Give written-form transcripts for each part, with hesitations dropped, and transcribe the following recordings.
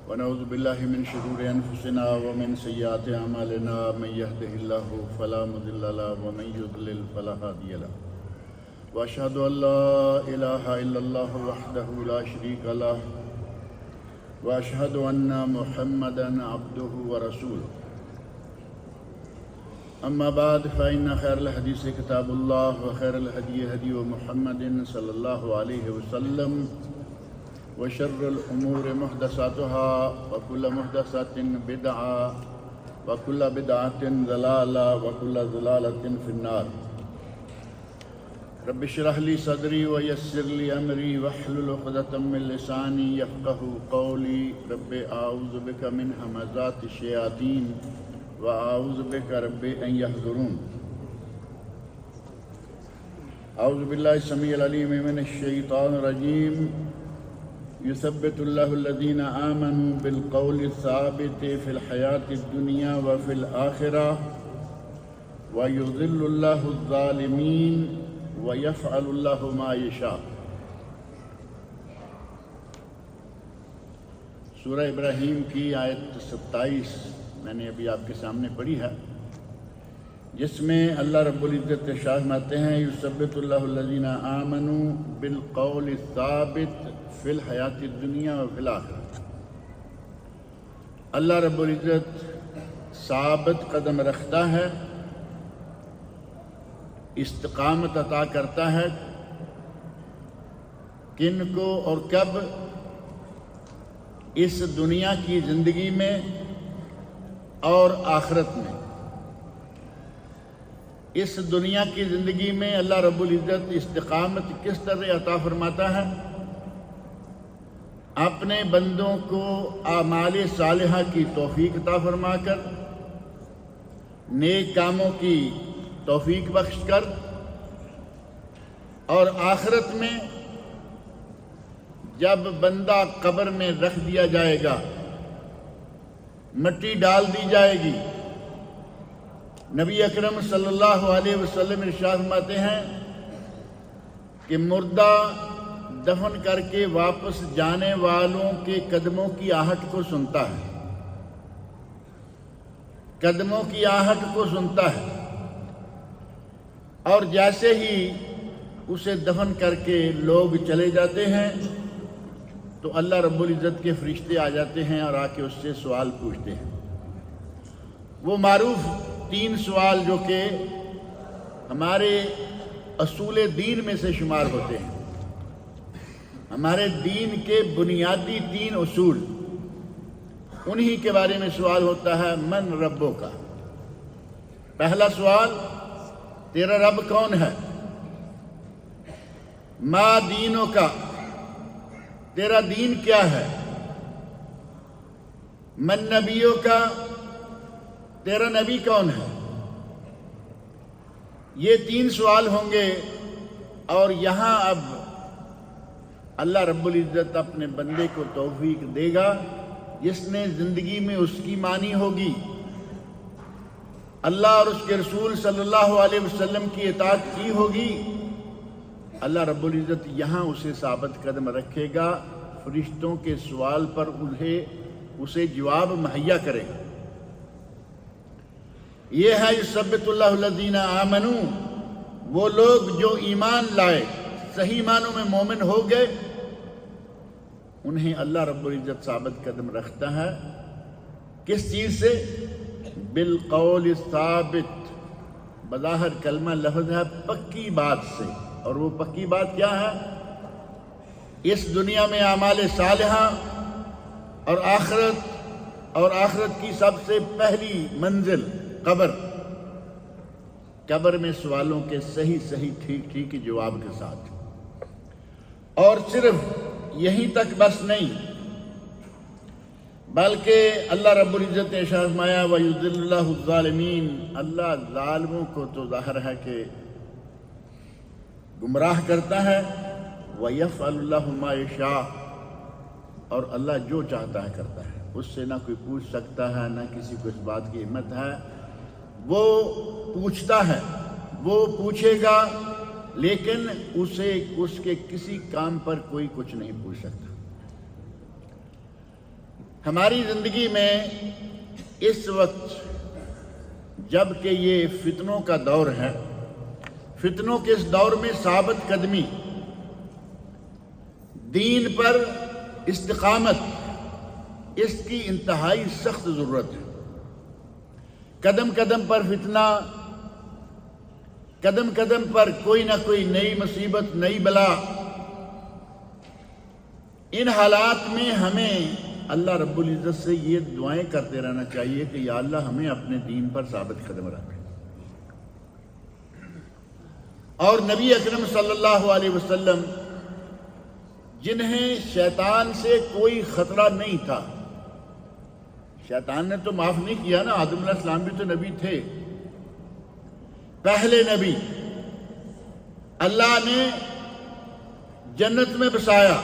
ونعوذ باللہ من شرور انفسنا ومن سیئات اعمالنا من يهده الله فلا مضل له ومن يضلل فلا هادي له واشهد ان لا اله الا الله وحده لا شريك له واشهد ان محمدا عبده ورسوله اما بعد فان خير الحديث كتاب الله وخير الهدي هدي محمد صلى الله عليه وسلم وشر الأمور محدثاتها وكل محدثة بدعة وكل بدعة ضلالة وكل ضلالة في النار. رب اشرح لي صدري ويسر لي أمري واحلل عقدة من لساني يفقهوا قولي. رب أعوذ بك من همزات الشياطين وأعوذ بك رب أن يحضرون. أعوذ بالله السميع العليم من الشيطان الرجيم. يثبت الله الذين آمنوا بالقول الثابت في الحياة الدنيا وفي الآخرة ويضل الله الظالمين ويفعل الله ما يشاء. سورہ ابراہیم کی آیت 27 میں نے ابھی آپ کے سامنے پڑھی ہے، جس میں اللہ رب العزت ارشاد فرماتے ہیں یثبت اللہ الذین آمنوا بالقول الثابت فی الحیات الدنیا وفی الآخرہ. اللہ رب العزت ثابت قدم رکھتا ہے، استقامت عطا کرتا ہے کن کو اور کب؟ اس دنیا کی زندگی میں اور آخرت میں. اس دنیا کی زندگی میں اللہ رب العزت استقامت کس طرح عطا فرماتا ہے؟ اپنے بندوں کو اعمال صالحہ کی توفیق عطا فرما کر، نیک کاموں کی توفیق بخش کر، اور آخرت میں جب بندہ قبر میں رکھ دیا جائے گا، مٹی ڈال دی جائے گی، نبی اکرم صلی اللہ علیہ وسلم ارشاد فرماتے ہیں کہ مردہ دفن کر کے واپس جانے والوں کے قدموں کی آہٹ کو سنتا ہے، قدموں کی آہٹ کو سنتا ہے، اور جیسے ہی اسے دفن کر کے لوگ چلے جاتے ہیں تو اللہ رب العزت کے فرشتے آ جاتے ہیں اور آ کے اس سے سوال پوچھتے ہیں. وہ معروف 3 سوال جو کہ ہمارے اصول دین میں سے شمار ہوتے ہیں. ہمارے دین کے بنیادی 3 اصول، انہی کے بارے میں سوال ہوتا ہے. من ربوں کا، پہلا سوال تیرا رب کون ہے؟ ما دینوں کا، تیرا دین کیا ہے؟ من نبیوں کا، تیرا نبی کون ہے؟ یہ 3 سوال ہوں گے. اور یہاں اب اللہ رب العزت اپنے بندے کو توفیق دے گا جس نے زندگی میں اس کی مانی ہوگی، اللہ اور اس کے رسول صلی اللہ علیہ وسلم کی اطاعت کی ہوگی. اللہ رب العزت یہاں اسے ثابت قدم رکھے گا، فرشتوں کے سوال پر اسے جواب مہیا کرے گا. یہ ہے یثبت اللہ الذین آمنوا، وہ لوگ جو ایمان لائے، صحیح معنوں میں مومن ہو گئے، انہیں اللہ رب العزت ثابت قدم رکھتا ہے. کس چیز سے؟ بالقول الثابت. بظاہر کلمہ لفظ ہے پکی بات سے، اور وہ پکی بات کیا ہے؟ اس دنیا میں اعمال صالحہ اور آخرت کی سب سے پہلی منزل قبر میں سوالوں کے صحیح ٹھیک جواب کے ساتھ. اور صرف یہیں تک بس نہیں، بلکہ اللہ رب العزت نے ارشاد فرمایا وَيُضِلُّ اللَّهُ الظَّالِمِينَ. اللہ ظالموں کو تو ظاہر ہے کہ گمراہ کرتا ہے. وَيَفْعَلُ اللَّهُ مَا يَشَاءُ، اور اللہ جو چاہتا ہے کرتا ہے. اس سے نہ کوئی پوچھ سکتا ہے، نہ کسی کو اس بات کی ہمت ہے. وہ پوچھتا ہے، وہ پوچھے گا، لیکن اسے اس کے کسی کام پر کوئی کچھ نہیں پوچھ سکتا. ہماری زندگی میں اس وقت جب کہ یہ فتنوں کا دور ہے، فتنوں کے اس دور میں ثابت قدمی، دین پر استقامت، اس کی انتہائی سخت ضرورت ہے۔ قدم قدم پر فتنہ، قدم قدم پر کوئی نہ کوئی نئی مصیبت، نئی بلا۔ ان حالات میں ہمیں اللہ رب العزت سے یہ دعائیں کرتے رہنا چاہیے کہ یا اللہ ہمیں اپنے دین پر ثابت قدم رکھ۔ اور نبی اکرم صلی اللہ علیہ وسلم جنہیں شیطان سے کوئی خطرہ نہیں تھا، شیطان نے تو معاف نہیں کیا نا، آدم علیہ السلام بھی تو نبی تھے، پہلے نبی، اللہ نے جنت میں بسایا،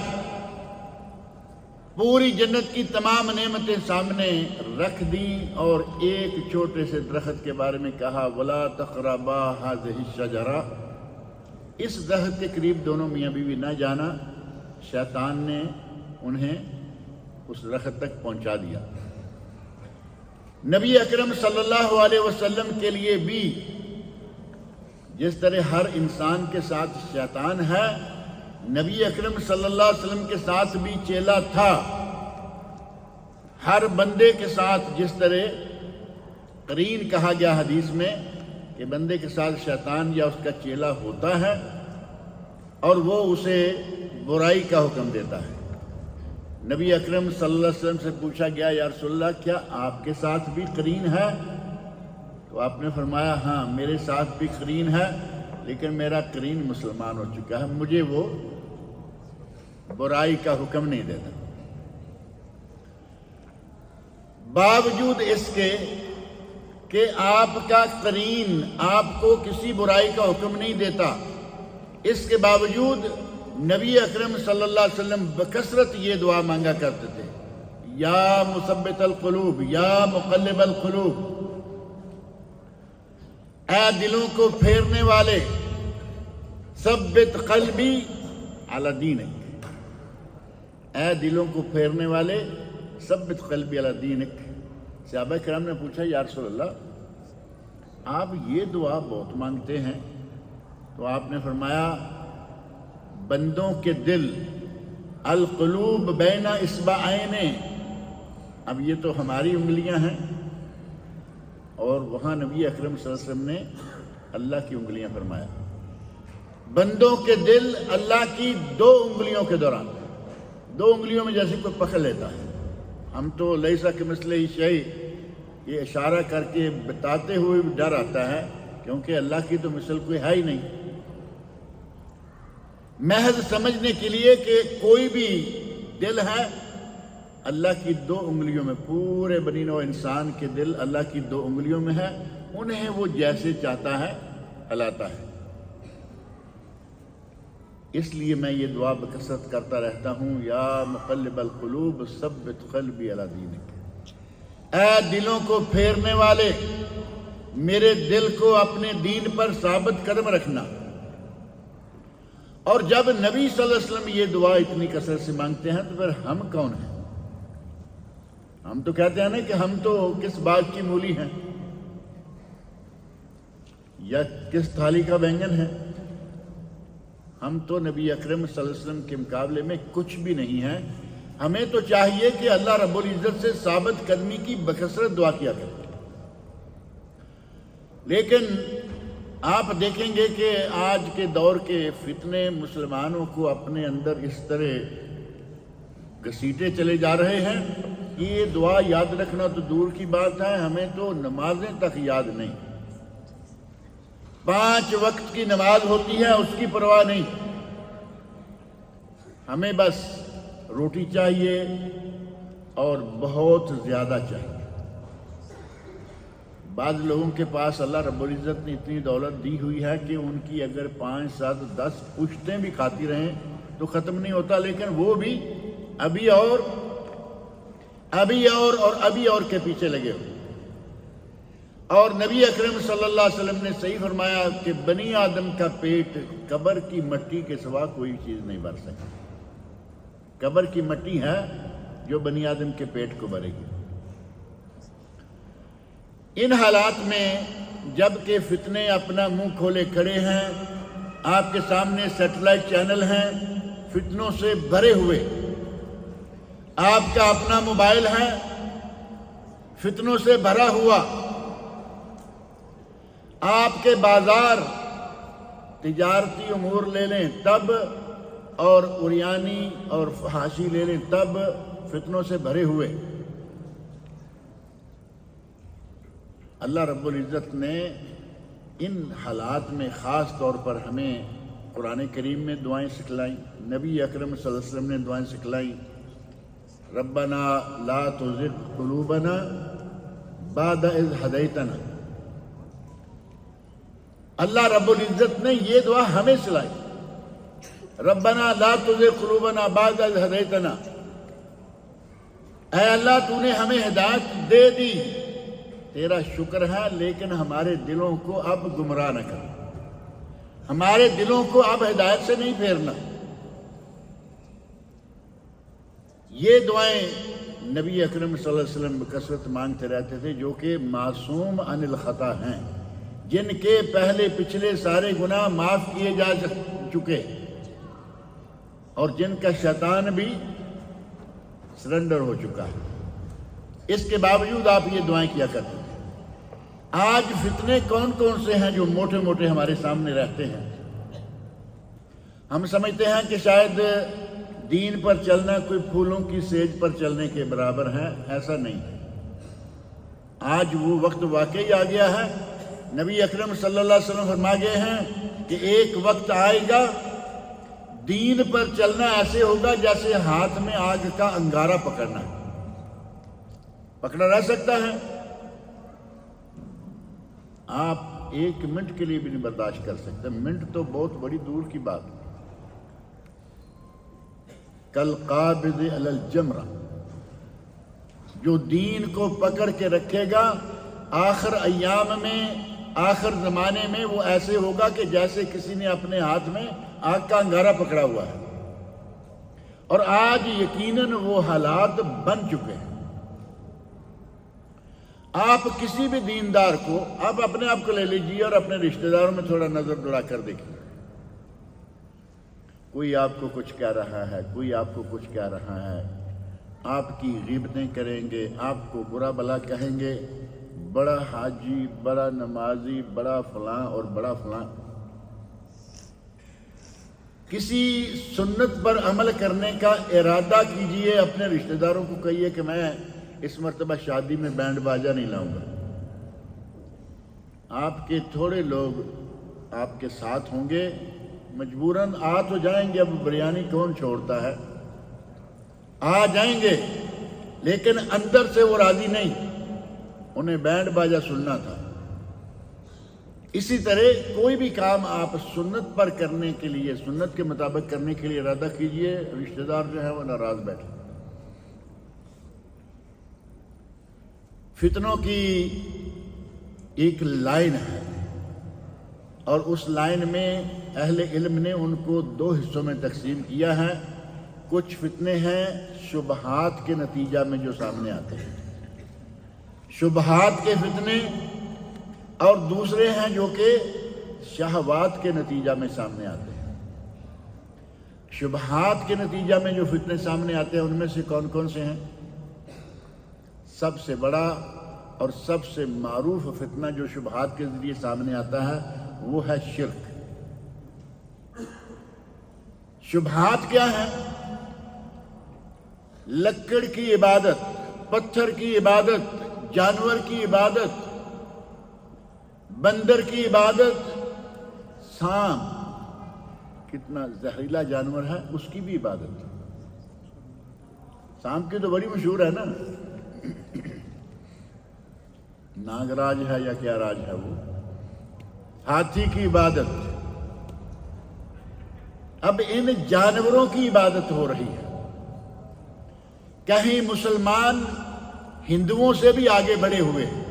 پوری جنت کی تمام نعمتیں سامنے رکھ دیں، اور ایک چھوٹے سے درخت کے بارے میں کہا وَلَا تَقْرَبَا هَٰذِهِ الشَّجَرَةَ، اس درخت کے قریب دونوں میاں بیوی نہ جانا۔ شیطان نے انہیں اس درخت تک پہنچا دیا۔ نبی اکرم صلی اللہ علیہ وسلم کے لیے بھی جس طرح ہر انسان کے ساتھ شیطان ہے، نبی اکرم صلی اللہ علیہ وسلم کے ساتھ بھی چیلا تھا۔ ہر بندے کے ساتھ جس طرح قرین کہا گیا حدیث میں کہ بندے کے ساتھ شیطان یا اس کا چیلا ہوتا ہے اور وہ اسے برائی کا حکم دیتا ہے۔ نبی اکرم صلی اللہ علیہ وسلم سے پوچھا گیا یا رسول اللہ کیا آپ کے ساتھ بھی قرین ہے؟ تو آپ نے فرمایا ہاں میرے ساتھ بھی قرین ہے، لیکن میرا قرین مسلمان ہو چکا ہے، مجھے وہ برائی کا حکم نہیں دیتا۔ باوجود اس کے کہ آپ کا قرین آپ کو کسی برائی کا حکم نہیں دیتا، اس کے باوجود نبی اکرم صلی اللہ علیہ وسلم بکثرت یہ دعا مانگا کرتے تھے، یا مثبت القلوب یا مقلب القلوب، اے دلوں کو پھیرنے والے، ثبت قلبی علی دینک، اے دلوں کو پھیرنے والے ثبت قلبی علی دینک۔ صحابہ کرام نے پوچھا یا رسول اللہ آپ یہ دعا بہت مانگتے ہیں، تو آپ نے فرمایا بندوں کے دل، القلوب بین اصبعین، اب یہ تو ہماری انگلیاں ہیں اور وہاں نبی اکرم صلی اللہ علیہ وسلم نے اللہ کی انگلیاں فرمایا۔ بندوں کے دل اللہ کی دو انگلیوں کے دوران، دو انگلیوں میں جیسے کوئی پکڑ لیتا ہے، ہم تو لیسا کمثلہ شیء یہ اشارہ کر کے بتاتے ہوئے ڈر آتا ہے، کیونکہ اللہ کی تو مثل کوئی ہے ہی نہیں۔ محض سمجھنے کے لیے کہ کوئی بھی دل ہے اللہ کی دو انگلیوں میں، پورے بنی نوع انسان کے دل اللہ کی دو انگلیوں میں ہے، انہیں وہ جیسے چاہتا ہے ہلاتا ہے۔ اس لیے میں یہ دعا بکثرت کرتا رہتا ہوں، یا مقلب القلوب ثبت قلبی علی دینک، اے دلوں کو پھیرنے والے میرے دل کو اپنے دین پر ثابت قدم رکھنا۔ اور جب نبی صلی اللہ علیہ وسلم یہ دعا اتنی کثرت سے مانگتے ہیں تو پھر ہم کون ہیں؟ ہم تو کہتے ہیں نا کہ ہم تو کس باغ کی مولی ہیں یا کس تھالی کا بینگن ہے، ہم تو نبی اکرم صلی اللہ علیہ وسلم کے مقابلے میں کچھ بھی نہیں ہیں۔ ہمیں تو چاہیے کہ اللہ رب العزت سے ثابت قدمی کی بکثرت دعا کیا کریں، لیکن آپ دیکھیں گے کہ آج کے دور کے فتنے مسلمانوں کو اپنے اندر اس طرح گھسیٹے چلے جا رہے ہیں، یہ دعا یاد رکھنا تو دور کی بات ہے، ہمیں تو نمازیں تک یاد نہیں، 5 وقت کی نماز ہوتی ہے اس کی پرواہ نہیں، ہمیں بس روٹی چاہیے اور بہت زیادہ چاہیے۔ بعض لوگوں کے پاس اللہ رب العزت نے اتنی دولت دی ہوئی ہے کہ ان کی اگر 5 7 10 پشتیں بھی کھاتی رہیں تو ختم نہیں ہوتا، لیکن وہ بھی ابھی اور ابھی اور کے پیچھے لگے ہوئے۔ اور نبی اکرم صلی اللہ علیہ وسلم نے صحیح فرمایا کہ بنی آدم کا پیٹ قبر کی مٹی کے سوا کوئی چیز نہیں بھر سکتی۔ قبر کی مٹی ہے جو بنی آدم کے پیٹ کو بھرے گی۔ ان حالات میں جب کہ فتنے اپنا منہ کھولے کھڑے ہیں، آپ کے سامنے سیٹلائٹ چینل ہیں فتنوں سے بھرے ہوئے، آپ کا اپنا موبائل ہے فتنوں سے بھرا ہوا، آپ کے بازار تجارتی امور لے لیں تب، اور عریانی اور فحاشی لے لیں تب فتنوں سے بھرے ہوئے۔ اللہ رب العزت نے ان حالات میں خاص طور پر ہمیں قرآن کریم میں دعائیں سکھلائیں، نبی اکرم صلی اللہ علیہ وسلم نے دعائیں سکھلائیں، ربنا لا تزغ قلوبنا بعد اذ ہدیتنا۔ اللہ رب العزت نے یہ دعا ہمیں سکھلائی، ربنا لا تزغ قلوبنا بعد اذ ہدیتنا، اے اللہ تو نے ہمیں ہدایت دے دی، تیرا شکر ہے، لیکن ہمارے دلوں کو اب گمراہ نہ کر، ہمارے دلوں کو اب ہدایت سے نہیں پھیرنا۔ یہ دعائیں نبی اکرم صلی اللہ علیہ وسلم بکثرت مانگتے رہتے تھے، جو کہ معصوم عن الخطا ہیں، جن کے پہلے پچھلے سارے گناہ معاف کیے جا چکے، اور جن کا شیطان بھی سرنڈر ہو چکا ہے۔ اس کے باوجود آپ یہ دعائیں کیا کرتے تھے۔ آج فتنے کون کون سے ہیں جو موٹے موٹے ہمارے سامنے رہتے ہیں؟ ہم سمجھتے ہیں کہ شاید دین پر چلنا کوئی پھولوں کی سیج پر چلنے کے برابر ہے، ایسا نہیں ہے۔ آج وہ وقت واقعی آ گیا ہے، نبی اکرم صلی اللہ علیہ وسلم فرما گئے ہیں کہ ایک وقت آئے گا دین پر چلنا ایسے ہوگا جیسے ہاتھ میں آگ کا انگارہ پکڑنا ہے۔ پکڑا رہ سکتا ہے؟ آپ ایک منٹ کے لیے بھی نہیں برداشت کر سکتے، منٹ تو بہت بڑی دور کی بات ہے۔ کالقابض علی الجمرہ، جو دین کو پکڑ کے رکھے گا آخر ایام میں، آخر زمانے میں وہ ایسے ہوگا کہ جیسے کسی نے اپنے ہاتھ میں آگ کا انگارہ پکڑا ہوا ہے۔ اور آج یقیناً وہ حالات بن چکے ہیں۔ آپ کسی بھی دیندار کو، آپ اپنے آپ کو لے لیجیے اور اپنے رشتہ داروں میں تھوڑا نظر دوڑا کر دیکھیے، کوئی آپ کو کچھ کہہ رہا ہے، کوئی آپ کو کچھ کہہ رہا ہے، آپ کی غیبتیں کریں گے، آپ کو برا بھلا کہیں گے، بڑا حاجی، بڑا نمازی، بڑا فلاں اور بڑا فلاں۔ کسی سنت پر عمل کرنے کا ارادہ کیجئے، اپنے رشتہ داروں کو کہیے کہ میں اس مرتبہ شادی میں بینڈ باجا نہیں لاؤں گا۔ آپ کے تھوڑے لوگ آپ کے ساتھ ہوں گے، مجبوراً آ تو جائیں گے، اب بریانی کون چھوڑتا ہے، آ جائیں گے، لیکن اندر سے وہ راضی نہیں، انہیں بینڈ باجا سننا تھا۔ اسی طرح کوئی بھی کام آپ سنت پر کرنے کے لیے، سنت کے مطابق کرنے کے لیے ارادہ کیجئے، رشتہ دار جو ہے وہ ناراض بیٹھے۔ فتنوں کی ایک لائن ہے، اور اس لائن میں اہل علم نے ان کو دو حصوں میں تقسیم کیا ہے۔ کچھ فتنے ہیں شبہات کے نتیجہ میں جو سامنے آتے ہیں، شبہات کے فتنے، اور دوسرے ہیں جو کہ شہوات کے نتیجہ میں سامنے آتے ہیں۔ شبہات کے نتیجہ میں جو فتنے سامنے آتے ہیں ان میں سے کون کون سے ہیں؟ سب سے بڑا اور سب سے معروف فتنہ جو شبہات کے ذریعے سامنے آتا ہے وہ ہے شرک۔ شبہات کیا ہے؟ لکڑ کی عبادت، پتھر کی عبادت، جانور کی عبادت، بندر کی عبادت، سانپ کتنا زہریلا جانور ہے اس کی بھی عبادت۔ سانپ کی تو بڑی مشہور ہے نا، ناگراج ہے یا کیا راج ہے وہ، ہاتھی کی عبادت۔ اب ان جانوروں کی عبادت ہو رہی ہے۔ کہیں مسلمان ہندوؤں سے بھی آگے بڑھے ہوئے ہیں۔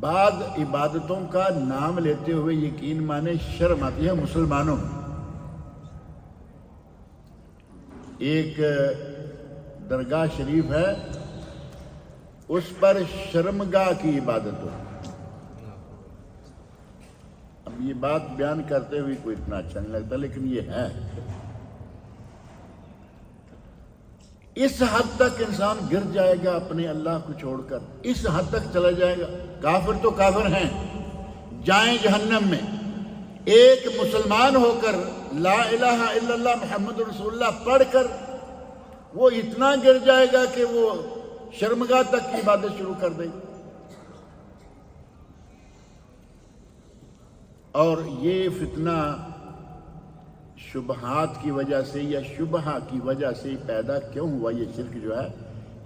بعض عبادتوں کا نام لیتے ہوئے یقین مانے شرم آتی ہے مسلمانوں میں۔ ایک درگاہ شریف ہے، اس پر شرمگاہ کی عبادت ہو۔ اب یہ بات بیان کرتے ہوئے کوئی اتنا اچھا نہیں لگتا، لیکن یہ ہے۔ اس حد تک انسان گر جائے گا اپنے اللہ کو چھوڑ کر، اس حد تک چلا جائے گا۔ کافر تو کافر ہیں، جائیں جہنم میں۔ ایک مسلمان ہو کر لا الہ الا اللہ محمد رسول اللہ پڑھ کر وہ اتنا گر جائے گا کہ وہ شرمگاہ تک کی عبادت شروع کر دے گا۔ اور یہ فتنہ شبہات کی وجہ سے یا شبہ کی وجہ سے پیدا کیوں ہوا؟ یہ شرک جو ہے،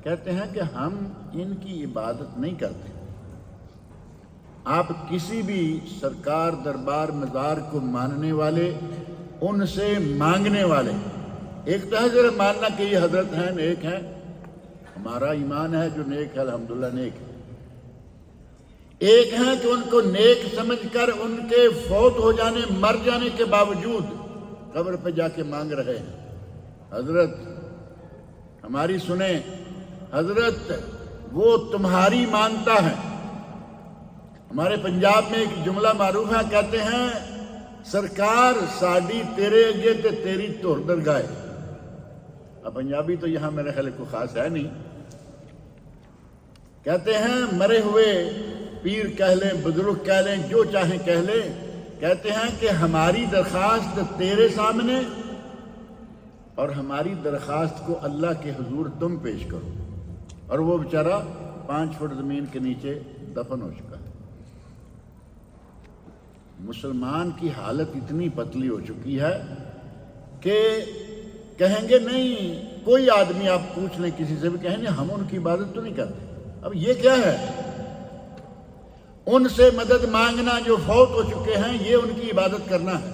کہتے ہیں کہ ہم ان کی عبادت نہیں کرتے۔ آپ کسی بھی سرکار دربار مزار کو ماننے والے، ان سے مانگنے والے، ایک تو ہے ذرا ماننا کہ یہ حضرت ہیں، نیک ہیں، ہمارا ایمان ہے جو نیک ہے الحمدللہ نیک ہے۔ ایک ہیں کہ ان کو نیک سمجھ کر ان کے فوت ہو جانے، مر جانے کے باوجود قبر پہ جا کے مانگ رہے ہیں، حضرت ہماری سنیں، حضرت وہ تمہاری مانتا ہے۔ ہمارے پنجاب میں ایک جملہ معروف ہے، کہتے ہیں سرکار ساڈی تیرے اگے تے تیری تور درگاہ۔ اب پنجابی تو یہاں میرے خیال کو خاص ہے نہیں، کہتے ہیں مرے ہوئے پیر کہہ لیں، بزرگ کہہ لیں، جو چاہیں کہہ لیں، کہتے ہیں کہ ہماری درخواست تیرے سامنے اور ہماری درخواست کو اللہ کے حضور تم پیش کرو۔ اور وہ بیچارہ 5 فٹ زمین کے نیچے دفن ہو چکا ہے۔ مسلمان کی حالت اتنی پتلی ہو چکی ہے کہ کہیں گے نہیں، کوئی آدمی آپ پوچھ لیں کسی سے بھی، کہیں گے ہم ان کی عبادت تو نہیں کرتے۔ اب یہ کیا ہے؟ ان سے مدد مانگنا جو فوت ہو چکے ہیں، یہ ان کی عبادت کرنا ہے۔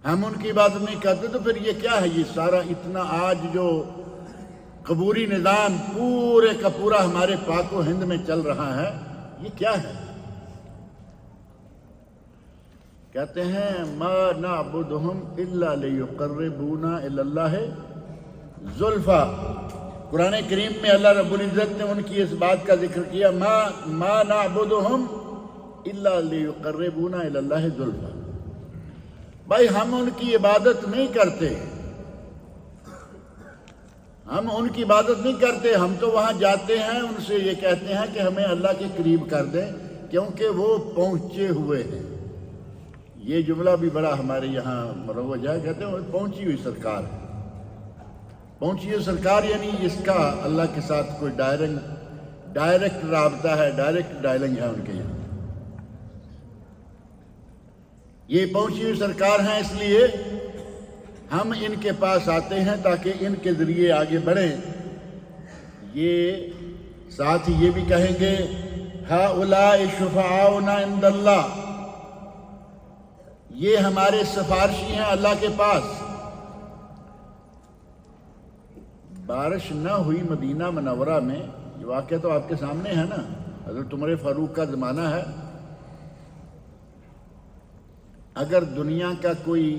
ہم ان کی عبادت نہیں کرتے تو پھر یہ کیا ہے؟ یہ سارا اتنا آج جو قبوری نظام پورے کا پورا ہمارے پاک و ہند میں چل رہا ہے، یہ کیا ہے؟ کہتے ہیں ما نعبدہم الا لیقربونا الی اللہ زلفی۔ قرآن کریم میں اللہ رب العزت نے ان کی اس بات کا ذکر کیا، ما نعبدہم الا لیقربونا الی اللہ زلفی۔ بھائی ہم ان کی عبادت نہیں کرتے، ہم ان کی عبادت نہیں کرتے، ہم تو وہاں جاتے ہیں، ان سے یہ کہتے ہیں کہ ہمیں اللہ کے قریب کر دیں کیونکہ وہ پہنچے ہوئے ہیں۔ یہ جملہ بھی بڑا ہمارے یہاں مروج ہے، کہتے ہیں پہنچی ہوئی سرکار ہے۔ پہنچی ہوئی سرکار یعنی اس کا اللہ کے ساتھ کوئی ڈائریکٹ رابطہ ہے، ڈائریکٹ ڈائلنگ ہے ان کے یہاں۔ یہ پہنچی ہوئی سرکار ہیں، اس لیے ہم ان کے پاس آتے ہیں تاکہ ان کے ذریعے آگے بڑھیں۔ یہ ساتھ ہی یہ بھی کہیں گے ہؤلاء شفعاؤنا عند اللہ، یہ ہمارے سفارشی ہیں اللہ کے پاس۔ بارش نہ ہوئی مدینہ منورہ میں، یہ واقعہ تو آپ کے سامنے ہے نا، حضرت عمر فاروق کا زمانہ ہے۔ اگر دنیا کا کوئی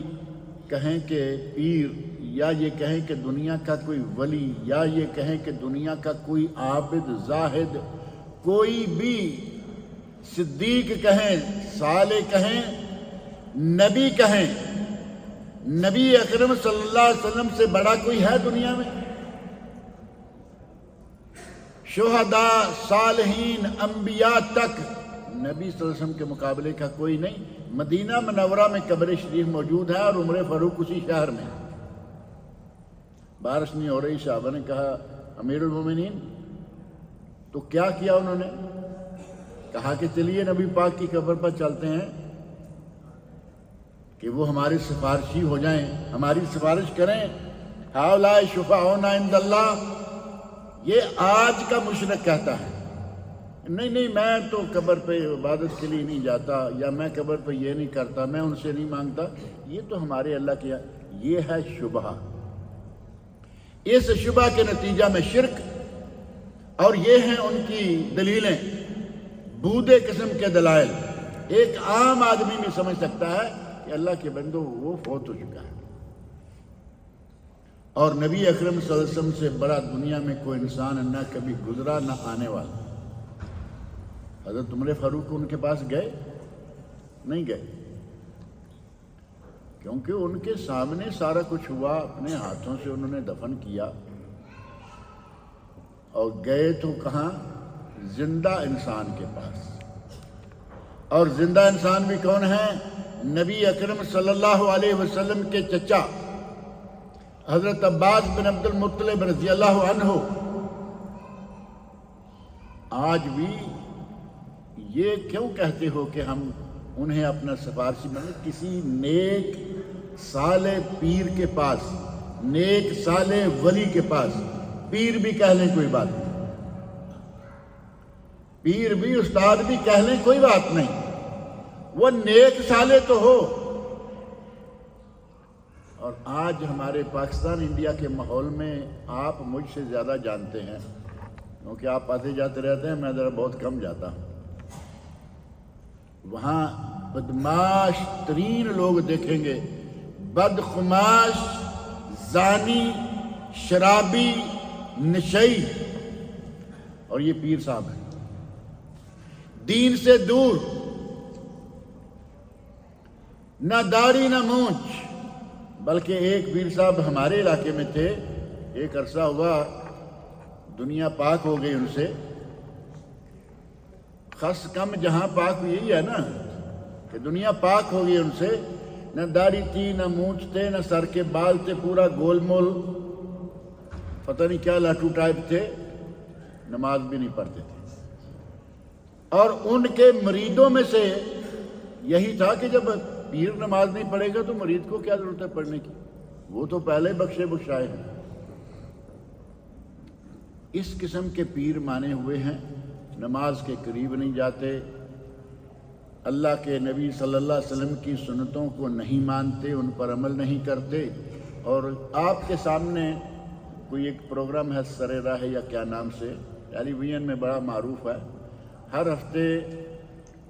کہیں کہ پیر، یا یہ کہیں کہ دنیا کا کوئی ولی، یا یہ کہیں کہ دنیا کا کوئی عابد زاہد، کوئی بھی صدیق کہیں، صالح کہیں، نبی کہیں، نبی اکرم صلی اللہ علیہ وسلم سے بڑا کوئی ہے دنیا میں؟ شہداء، صالحین، انبیاء تک نبی صلی اللہ علیہ وسلم کے مقابلے کا کوئی نہیں۔ مدینہ منورہ میں قبر شریف موجود ہے اور عمر فاروق اسی شہر میں۔ بارش نہیں ہو رہی، صحابہ نے کہا امیر المومنین، تو کیا کیا انہوں نے؟ کہا کہ چلیے نبی پاک کی قبر پر چلتے ہیں کہ وہ ہمارے سفارشی ہو جائیں، ہماری سفارش کریں۔ ہؤلاء شفعاؤنا عند اللہ، یہ آج کا مشرک کہتا ہے نہیں نہیں میں تو قبر پہ عبادت کے لیے نہیں جاتا، یا میں قبر پہ یہ نہیں کرتا، میں ان سے نہیں مانگتا، یہ تو ہمارے اللہ کیا۔ یہ ہے شبہ۔ اس شبہ کے نتیجہ میں شرک، اور یہ ہیں ان کی دلیلیں، بودے قسم کے دلائل۔ ایک عام آدمی بھی سمجھ سکتا ہے کہ اللہ کے بندو وہ فوت ہو چکا ہے، اور نبی اکرم صلی اللہ علیہ وسلم سے بڑا دنیا میں کوئی انسان نہ کبھی گزرا نہ آنے والا۔ حضرت عمر فاروق ان کے پاس گئے؟ نہیں گئے، کیونکہ ان کے سامنے سارا کچھ ہوا، اپنے ہاتھوں سے انہوں نے دفن کیا، اور گئے تو کہاں؟ زندہ انسان کے پاس۔ اور زندہ انسان بھی کون ہے؟ نبی اکرم صلی اللہ علیہ وسلم کے چچا حضرت عباس بن عبد المطلب رضی اللہ عنہ۔ آج بھی یہ کیوں کہتے ہو کہ ہم انہیں اپنا سفارشی بنے؟ کسی نیک صالح پیر کے پاس، نیک صالح ولی کے پاس، پیر بھی کہہ لیں کوئی بات نہیں، پیر بھی استاد بھی کہہ لیں کوئی بات نہیں، وہ نیک صالح تو ہو۔ اور آج ہمارے پاکستان انڈیا کے ماحول میں آپ مجھ سے زیادہ جانتے ہیں، کیونکہ آپ آتے جاتے رہتے ہیں، میں ذرا بہت کم جاتا ہوں۔ وہاں بدماش ترین لوگ دیکھیں گے، بدخماش، زانی، شرابی، نشئی، اور یہ پیر صاحب ہیں، دین سے دور، نہ داڑھی نہ مونچھ۔ بلکہ ایک پیر صاحب ہمارے علاقے میں تھے، ایک عرصہ ہوا دنیا پاک ہو گئی ان سے، خاص کم جہاں پاک یہی ہے نا کہ دنیا پاک ہو گئی ان سے، نہ داڑھی تھی نہ مونچھ تھے نہ سر کے بال تھے، پورا گول مول، پتہ نہیں کیا لاٹو ٹائپ تھے، نماز بھی نہیں پڑھتے تھے۔ اور ان کے مریدوں میں سے یہی تھا کہ جب پیر نماز نہیں پڑھے گا تو مرید کو کیا ضرورت ہے پڑھنے کی، وہ تو پہلے بخشے بخشائے ہیں۔ اس قسم کے پیر مانے ہوئے ہیں، نماز کے قریب نہیں جاتے، اللہ کے نبی صلی اللہ علیہ وسلم کی سنتوں کو نہیں مانتے، ان پر عمل نہیں کرتے۔ اور آپ کے سامنے کوئی ایک پروگرام ہے سر راہ یا کیا نام سے، ٹیلی ویژن میں بڑا معروف ہے، ہر ہفتے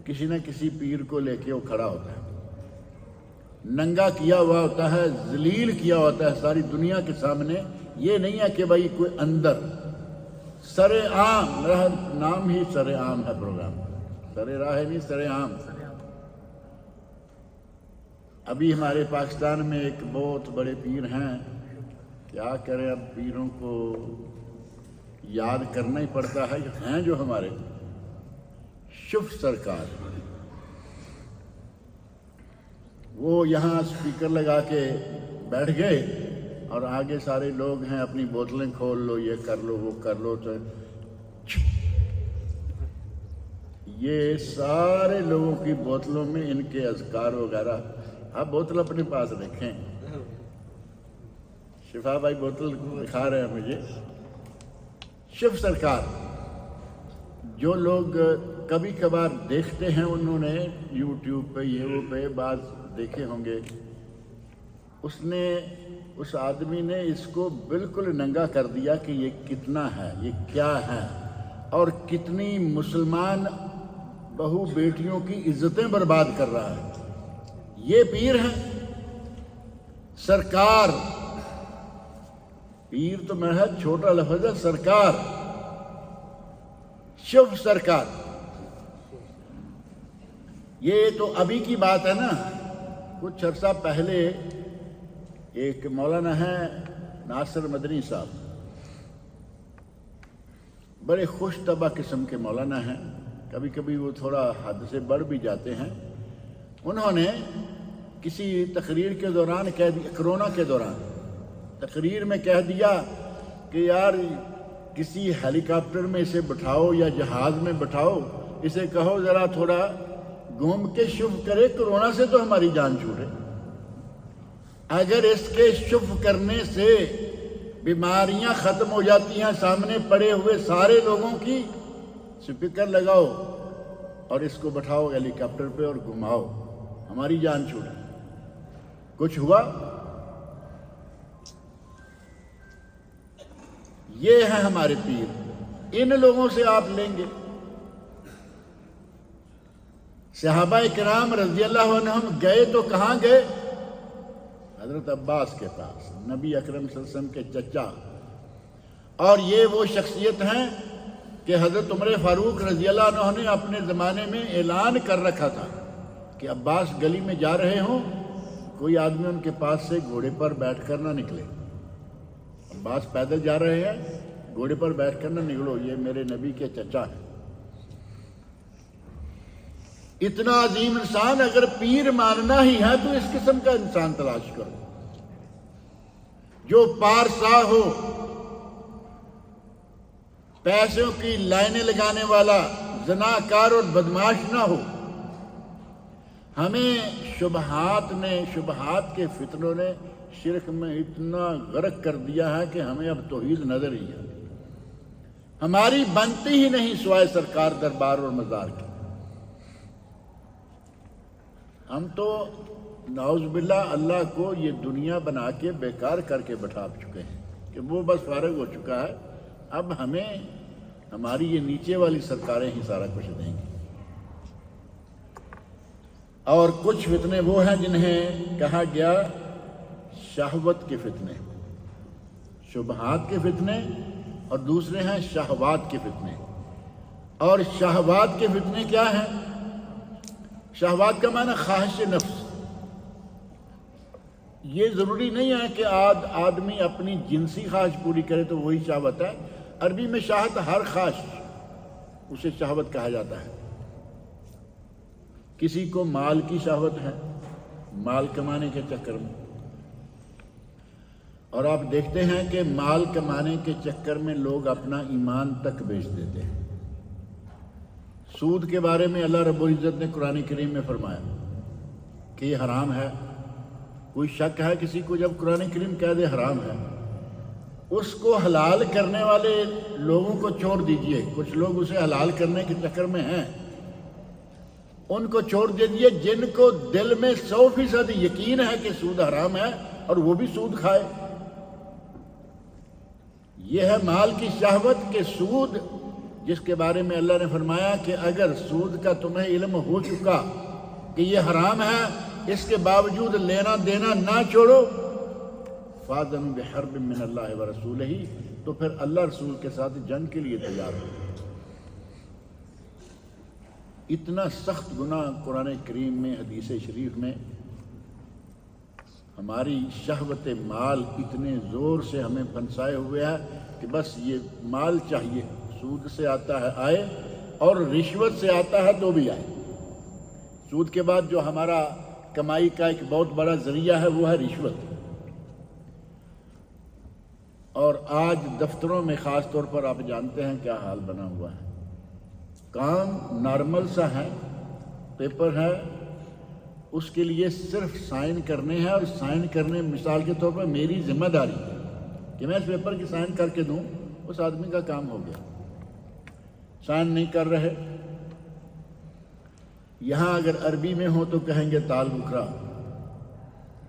کسی نہ کسی پیر کو لے کے وہ کھڑا ہوتا ہے، ننگا کیا ہوا ہوتا ہے، ذلیل کیا ہوتا ہے ساری دنیا کے سامنے۔ یہ نہیں ہے کہ بھائی کوئی اندر، سر عام، میرا نام ہی سر عام ہے پروگرام، سر راہ نہیں، سر عام۔ ابھی ہمارے پاکستان میں ایک بہت بڑے پیر ہیں، کیا کریں اب پیروں کو یاد کرنا ہی پڑتا ہے، ہیں جو ہمارے شف سرکار، وہ یہاں سپیکر لگا کے بیٹھ گئے اور آگے سارے لوگ ہیں، اپنی بوتلیں کھول لو، یہ کر لو وہ کر لو، تو یہ سارے لوگوں کی بوتلوں میں ان کے اذکار وغیرہ، آپ بوتل اپنے پاس رکھیں۔ شفا بھائی بوتل دکھا رہے ہیں مجھے، شف سرکار۔ جو لوگ کبھی کبھار دیکھتے ہیں، انہوں نے یوٹیوب پہ یہ وہ پہ بعض دیکھے ہوں گے، اس آدمی نے اس کو بالکل ننگا کر دیا کہ یہ کتنا ہے، یہ کیا ہے، اور کتنی مسلمان بہو بیٹیوں کی عزتیں برباد کر رہا ہے۔ یہ پیر ہیں سرکار، پیر تو محض چھوٹا لفظ ہے، سرکار، شف سرکار۔ یہ تو ابھی کی بات ہے نا، کچھ عرصہ پہلے ایک مولانا ہے ناصر مدنی صاحب، بڑے خوش طبع قسم کے مولانا ہیں، کبھی کبھی وہ تھوڑا حد سے بڑھ بھی جاتے ہیں۔ انہوں نے کسی تقریر کے دوران کہہ دیا، کرونا کے دوران تقریر میں کہہ دیا کہ یار کسی ہیلی کاپٹر میں اسے بٹھاؤ یا جہاز میں بٹھاؤ، اسے کہو ذرا تھوڑا گھوم کے شف کرے، کرونا سے تو ہماری جان چھوٹے۔ اگر اس کے شف کرنے سے بیماریاں ختم ہو جاتی ہیں سامنے پڑے ہوئے سارے لوگوں کی، سپیکر لگاؤ اور اس کو بٹھاؤ ہیلی کاپٹر پہ اور گھماؤ، ہماری جان چھوٹے۔ کچھ ہوا؟ یہ ہیں ہمارے پیر، ان لوگوں سے آپ لیں گے۔ صحابہ کرام رضی اللہ عنہم گئے تو کہاں گئے؟ حضرت عباس کے پاس، نبی اکرم صلی اللہ علیہ وسلم کے چچا، اور یہ وہ شخصیت ہیں کہ حضرت عمر فاروق رضی اللہ عنہ نے اپنے زمانے میں اعلان کر رکھا تھا کہ عباس گلی میں جا رہے ہوں، کوئی آدمی ان کے پاس سے گھوڑے پر بیٹھ کر نہ نکلے۔ عباس پیدل جا رہے ہیں، گھوڑے پر بیٹھ کر نہ نکلو، یہ میرے نبی کے چچا ہیں۔ اتنا عظیم انسان اگر پیر ماننا ہی ہے تو اس قسم کا انسان تلاش کرو جو پارسا ہو، پیسوں کی لائنیں لگانے والا، زناکار اور بدماش نہ ہو۔ ہمیں شبہات کے فتنوں نے شرک میں اتنا غرق کر دیا ہے کہ ہمیں اب توحید نظر ہی ہے، ہماری بنتی ہی نہیں سوائے سرکار دربار اور مزار کی۔ ہم تو نعوذ باللہ اللہ کو یہ دنیا بنا کے بیکار کر کے بٹھا چکے ہیں کہ وہ بس فارغ ہو چکا ہے، اب ہمیں ہماری یہ نیچے والی سرکاریں ہی سارا کچھ دیں گی۔ اور کچھ فتنے وہ ہیں جنہیں کہا گیا شہوت کے فتنے، شبہات کے فتنے، اور دوسرے ہیں شہوات کے فتنے۔ اور شہوات کے فتنے کیا ہیں؟ شہوات کا معنی خواہش نفس۔ یہ ضروری نہیں ہے کہ آدمی اپنی جنسی خواہش پوری کرے تو وہی شہوت ہے۔ عربی میں شہوت ہر خواہش، اسے شہوت کہا جاتا ہے۔ کسی کو مال کی شہوت ہے، مال کمانے کے چکر میں، اور آپ دیکھتے ہیں کہ مال کمانے کے چکر میں لوگ اپنا ایمان تک بیچ دیتے ہیں۔ سود کے بارے میں اللہ رب العزت نے قرآن کریم میں فرمایا کہ یہ حرام ہے۔ کوئی شک ہے کسی کو جب قرآن کریم کہہ دے حرام ہے؟ اس کو حلال کرنے والے لوگوں کو چھوڑ دیجئے، کچھ لوگ اسے حلال کرنے کے چکر میں ہیں، ان کو چھوڑ دیجئے جن کو دل میں 100% یقین ہے کہ سود حرام ہے اور وہ بھی سود کھائے۔ یہ ہے مال کی شہوت کہ سود، جس کے بارے میں اللہ نے فرمایا کہ اگر سود کا تمہیں علم ہو چکا کہ یہ حرام ہے، اس کے باوجود لینا دینا نہ چھوڑو، فَأَذَنُوا بِحَرْبٍ مِّنَ اللَّهِ وَرَسُولِهِ، تو پھر اللہ رسول کے ساتھ جنگ کے لیے تیار ہو۔ اتنا سخت گناہ قرآن کریم میں، حدیث شریف میں، ہماری شہوت مال اتنے زور سے ہمیں پھنسائے ہوئے ہے کہ بس یہ مال چاہیے، سود سے آتا ہے آئے، اور رشوت سے آتا ہے تو بھی آئے۔ سود کے بعد جو ہمارا کمائی کا ایک بہت بڑا ذریعہ ہے وہ ہے رشوت۔ اور آج دفتروں میں خاص طور پر آپ جانتے ہیں کیا حال بنا ہوا ہے۔ کام نارمل سا ہے، پیپر ہے، اس کے لیے صرف سائن کرنے ہیں، اور سائن کرنے مثال کے طور پر میری ذمہ داری ہے کہ میں اس پیپر کی سائن کر کے دوں، اس آدمی کا کام ہو گیا۔ سائن نہیں کر رہے، یہاں اگر عربی میں ہو تو کہیں گے تال بکھرا،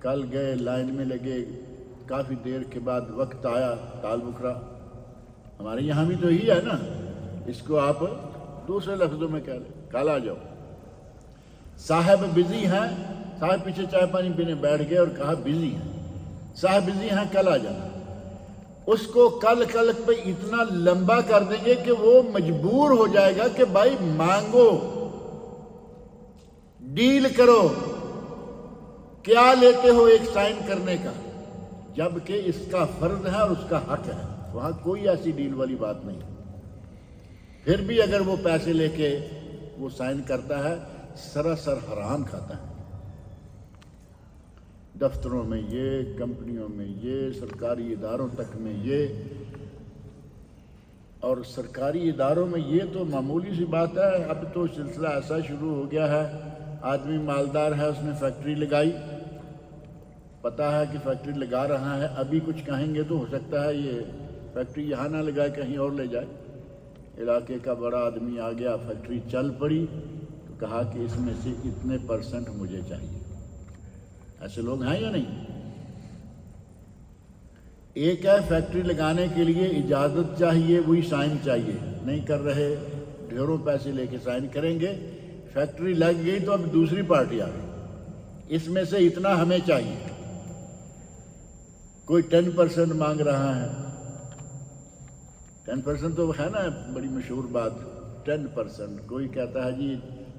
کل گئے لائن میں لگے، کافی دیر کے بعد وقت آیا، تال بکھرا۔ ہمارے یہاں بھی تو یہی ہے نا، اس کو آپ دوسرے لفظوں میں کہہ لیں، کل آ جاؤ۔ صاحب بزی ہیں، صاحب پیچھے چائے پانی پینے بیٹھ گئے اور کہا بزی ہیں، صاحب بزی ہیں کل آ جانا۔ اس کو کل پہ اتنا لمبا کر دیں گے کہ وہ مجبور ہو جائے گا کہ بھائی مانگو، ڈیل کرو، کیا لیتے ہو ایک سائن کرنے کا، جبکہ اس کا فرض ہے اور اس کا حق ہے۔ وہاں کوئی ایسی ڈیل والی بات نہیں۔ پھر بھی اگر وہ پیسے لے کے وہ سائن کرتا ہے، سراسر حرام کھاتا ہے۔ دفتروں میں یہ، کمپنیوں میں یہ، سرکاری اداروں تک میں یہ، اور سرکاری اداروں میں یہ تو معمولی سی بات ہے، اب تو سلسلہ ایسا شروع ہو گیا ہے، آدمی مالدار ہے، اس نے فیکٹری لگائی، پتہ ہے کہ فیکٹری لگا رہا ہے، ابھی کچھ کہیں گے تو ہو سکتا ہے یہ فیکٹری یہاں نہ لگائے، کہیں اور لے جائے۔ علاقے کا بڑا آدمی آ گیا، فیکٹری چل پڑی، تو کہا کہ اس میں سے اتنے % مجھے چاہیے۔ ایسے لوگ ہیں یا نہیں؟ ایک ہے فیکٹری لگانے کے لیے اجازت چاہیے، وہی سائن چاہیے، نہیں کر رہے، ڈھیروں پیسے لے کے سائن کریں گے، فیکٹری لگ گئی تو اب دوسری پارٹی آ گئی، اس میں سے اتنا ہمیں چاہیے۔ کوئی 10% مانگ رہا ہے. 10% تو ہے نا بڑی مشہور بات. 10% کوئی کہتا ہے جی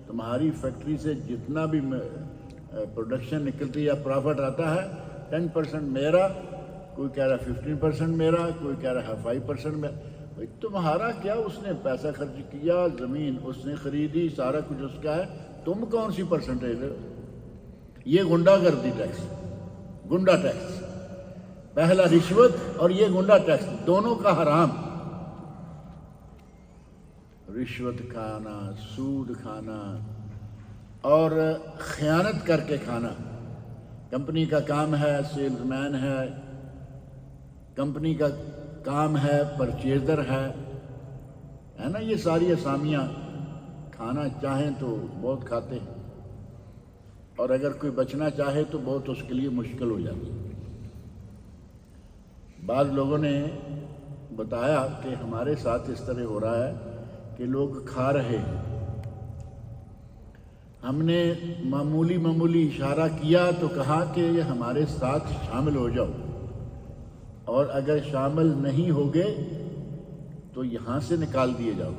تمہاری فیکٹری سے جتنا بھی پروڈکشن نکلتی یا پرافٹ آتا ہے 10% میرا. کوئی کہہ رہا 15% میرا, کوئی کہہ رہا 5% میرا. بھائی تمہارا کیا, اس نے پیسہ خرچ کیا, زمین اس نے خریدی, سارا کچھ اس کا ہے, تم کون سی پرسنٹیج دو؟ یہ گنڈا گردی ٹیکس, گنڈا ٹیکس. پہلا رشوت اور یہ گنڈا ٹیکس دونوں کا حرام. رشوت کھانا, سود کھانا اور خیانت کر کے کھانا. کمپنی کا کام ہے سیلز مین ہے, کمپنی کا کام ہے پرچیزر ہے نا, یہ ساری اسامیاں. کھانا چاہیں تو بہت کھاتے ہیں, اور اگر کوئی بچنا چاہے تو بہت اس کے لیے مشکل ہو جاتی ہے. بعض لوگوں نے بتایا کہ ہمارے ساتھ اس طرح ہو رہا ہے کہ لوگ کھا رہے ہیں, ہم نے معمولی اشارہ کیا تو کہا کہ یہ ہمارے ساتھ شامل ہو جاؤ, اور اگر شامل نہیں ہوگے تو یہاں سے نکال دیے جاؤ.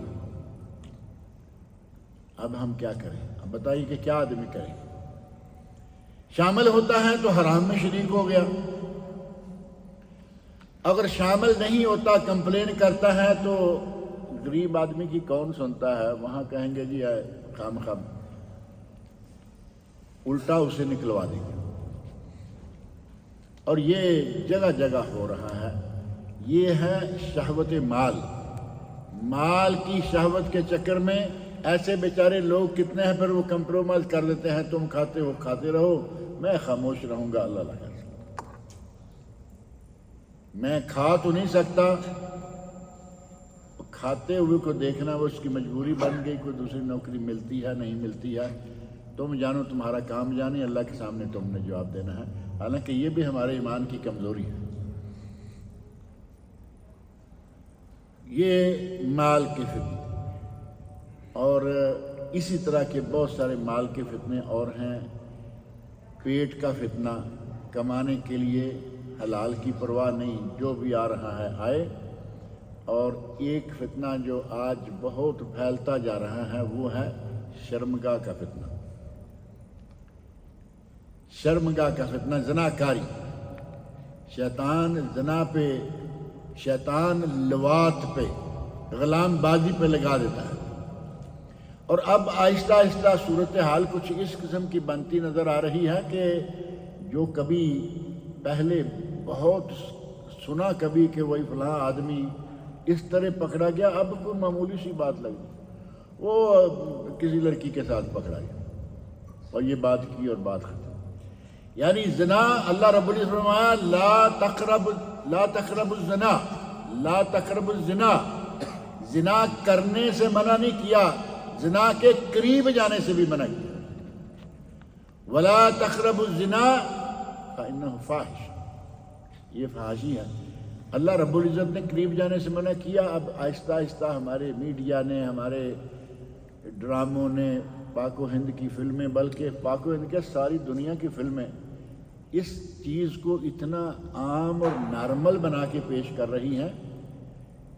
اب ہم کیا کریں؟ اب بتائیے کہ کیا آدمی کرے؟ شامل ہوتا ہے تو حرام میں شریک ہو گیا, اگر شامل نہیں ہوتا کمپلین کرتا ہے تو غریب آدمی کی کون سنتا ہے, وہاں کہیں گے جی خام خام, الٹا اسے نکلوا دیں گے. اور یہ جگہ جگہ ہو رہا ہے. یہ ہے شہوت مال. مال کی شہوت کے چکر میں ایسے بیچارے لوگ کتنے ہیں, پھر وہ کمپرومائز کر دیتے ہیں, تم کھاتے ہو کھاتے رہو, میں خاموش رہوں گا. اللہ لگا, میں کھا تو نہیں سکتا, کھاتے ہوئے کو دیکھنا وہ اس کی مجبوری بن گئی. کوئی دوسری نوکری ملتی ہے نہیں ملتی ہے, تم جانو, تمہارا کام جانے, اللہ کے سامنے تم نے جواب دینا ہے. حالانکہ یہ بھی ہمارے ایمان کی کمزوری ہے. یہ مال کے فتنے, اور اسی طرح کے بہت سارے مال کے فتنے اور ہیں. پیٹ کا فتنہ, کمانے کے لیے حلال کی پرواہ نہیں, جو بھی آ رہا ہے آئے. اور ایک فتنہ جو آج بہت پھیلتا جا رہا ہے وہ ہے شرمگاہ کا فتنہ. شرمگاہ کا فتنہ, زناکاری. شیطان زنا پہ, شیطان لواط پہ, غلام بازی پہ لگا دیتا ہے. اور اب آہستہ آہستہ صورتحال کچھ اس قسم کی بنتی نظر آ رہی ہے کہ جو کبھی پہلے بہت سنا کبھی کہ وہی فلاں آدمی اس طرح پکڑا گیا, اب کوئی معمولی سی بات لگی, وہ کسی لڑکی کے ساتھ پکڑا گیا اور یہ بات کی اور بات ختم. یعنی زنا, اللہ رب العزت نے فرمایا لا تقرب الزنا, لا تقرب الزنا, زنا کرنے سے منع نہیں کیا, زنا کے قریب جانے سے بھی منع کیا. ولا تقرب الزنا فإنه فاحش, یہ فحاشی ہے. اللہ رب العزت نے قریب جانے سے منع کیا. اب آہستہ آہستہ ہمارے میڈیا نے, ہمارے ڈراموں نے, پاک و ہند کی فلمیں, بلکہ پاک و ہند کے ساری دنیا کی فلمیں اس چیز کو اتنا عام اور نارمل بنا کے پیش کر رہی ہیں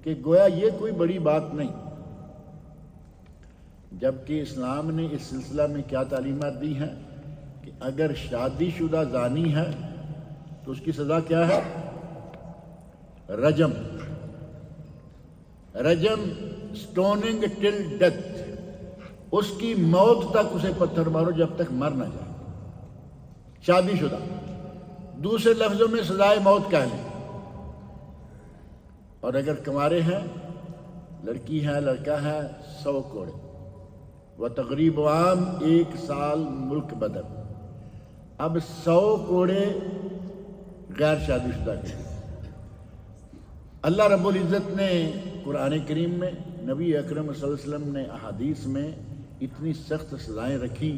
کہ گویا یہ کوئی بڑی بات نہیں. جبکہ اسلام نے اس سلسلہ میں کیا تعلیمات دی ہیں کہ اگر شادی شدہ زانی ہے تو اس کی سزا کیا ہے؟ رجم. رجم, سٹوننگ ٹل ڈیتھ, اس کی موت تک اسے پتھر مارو جب تک مر نہ جائے. شادی شدہ, دوسرے لفظوں میں سزائے موت کہہ لیں. اور اگر کنوارے ہیں, لڑکی ہے لڑکا ہے, 100 کوڑے. وہ تقریب عام 1 سال ملک بدر. اب 100 کوڑے غیر شادی شدہ کے لیے. اللہ رب العزت نے قرآن کریم میں, نبی اکرم صلی اللہ علیہ وسلم نے احادیث میں اتنی سخت سزائیں رکھی.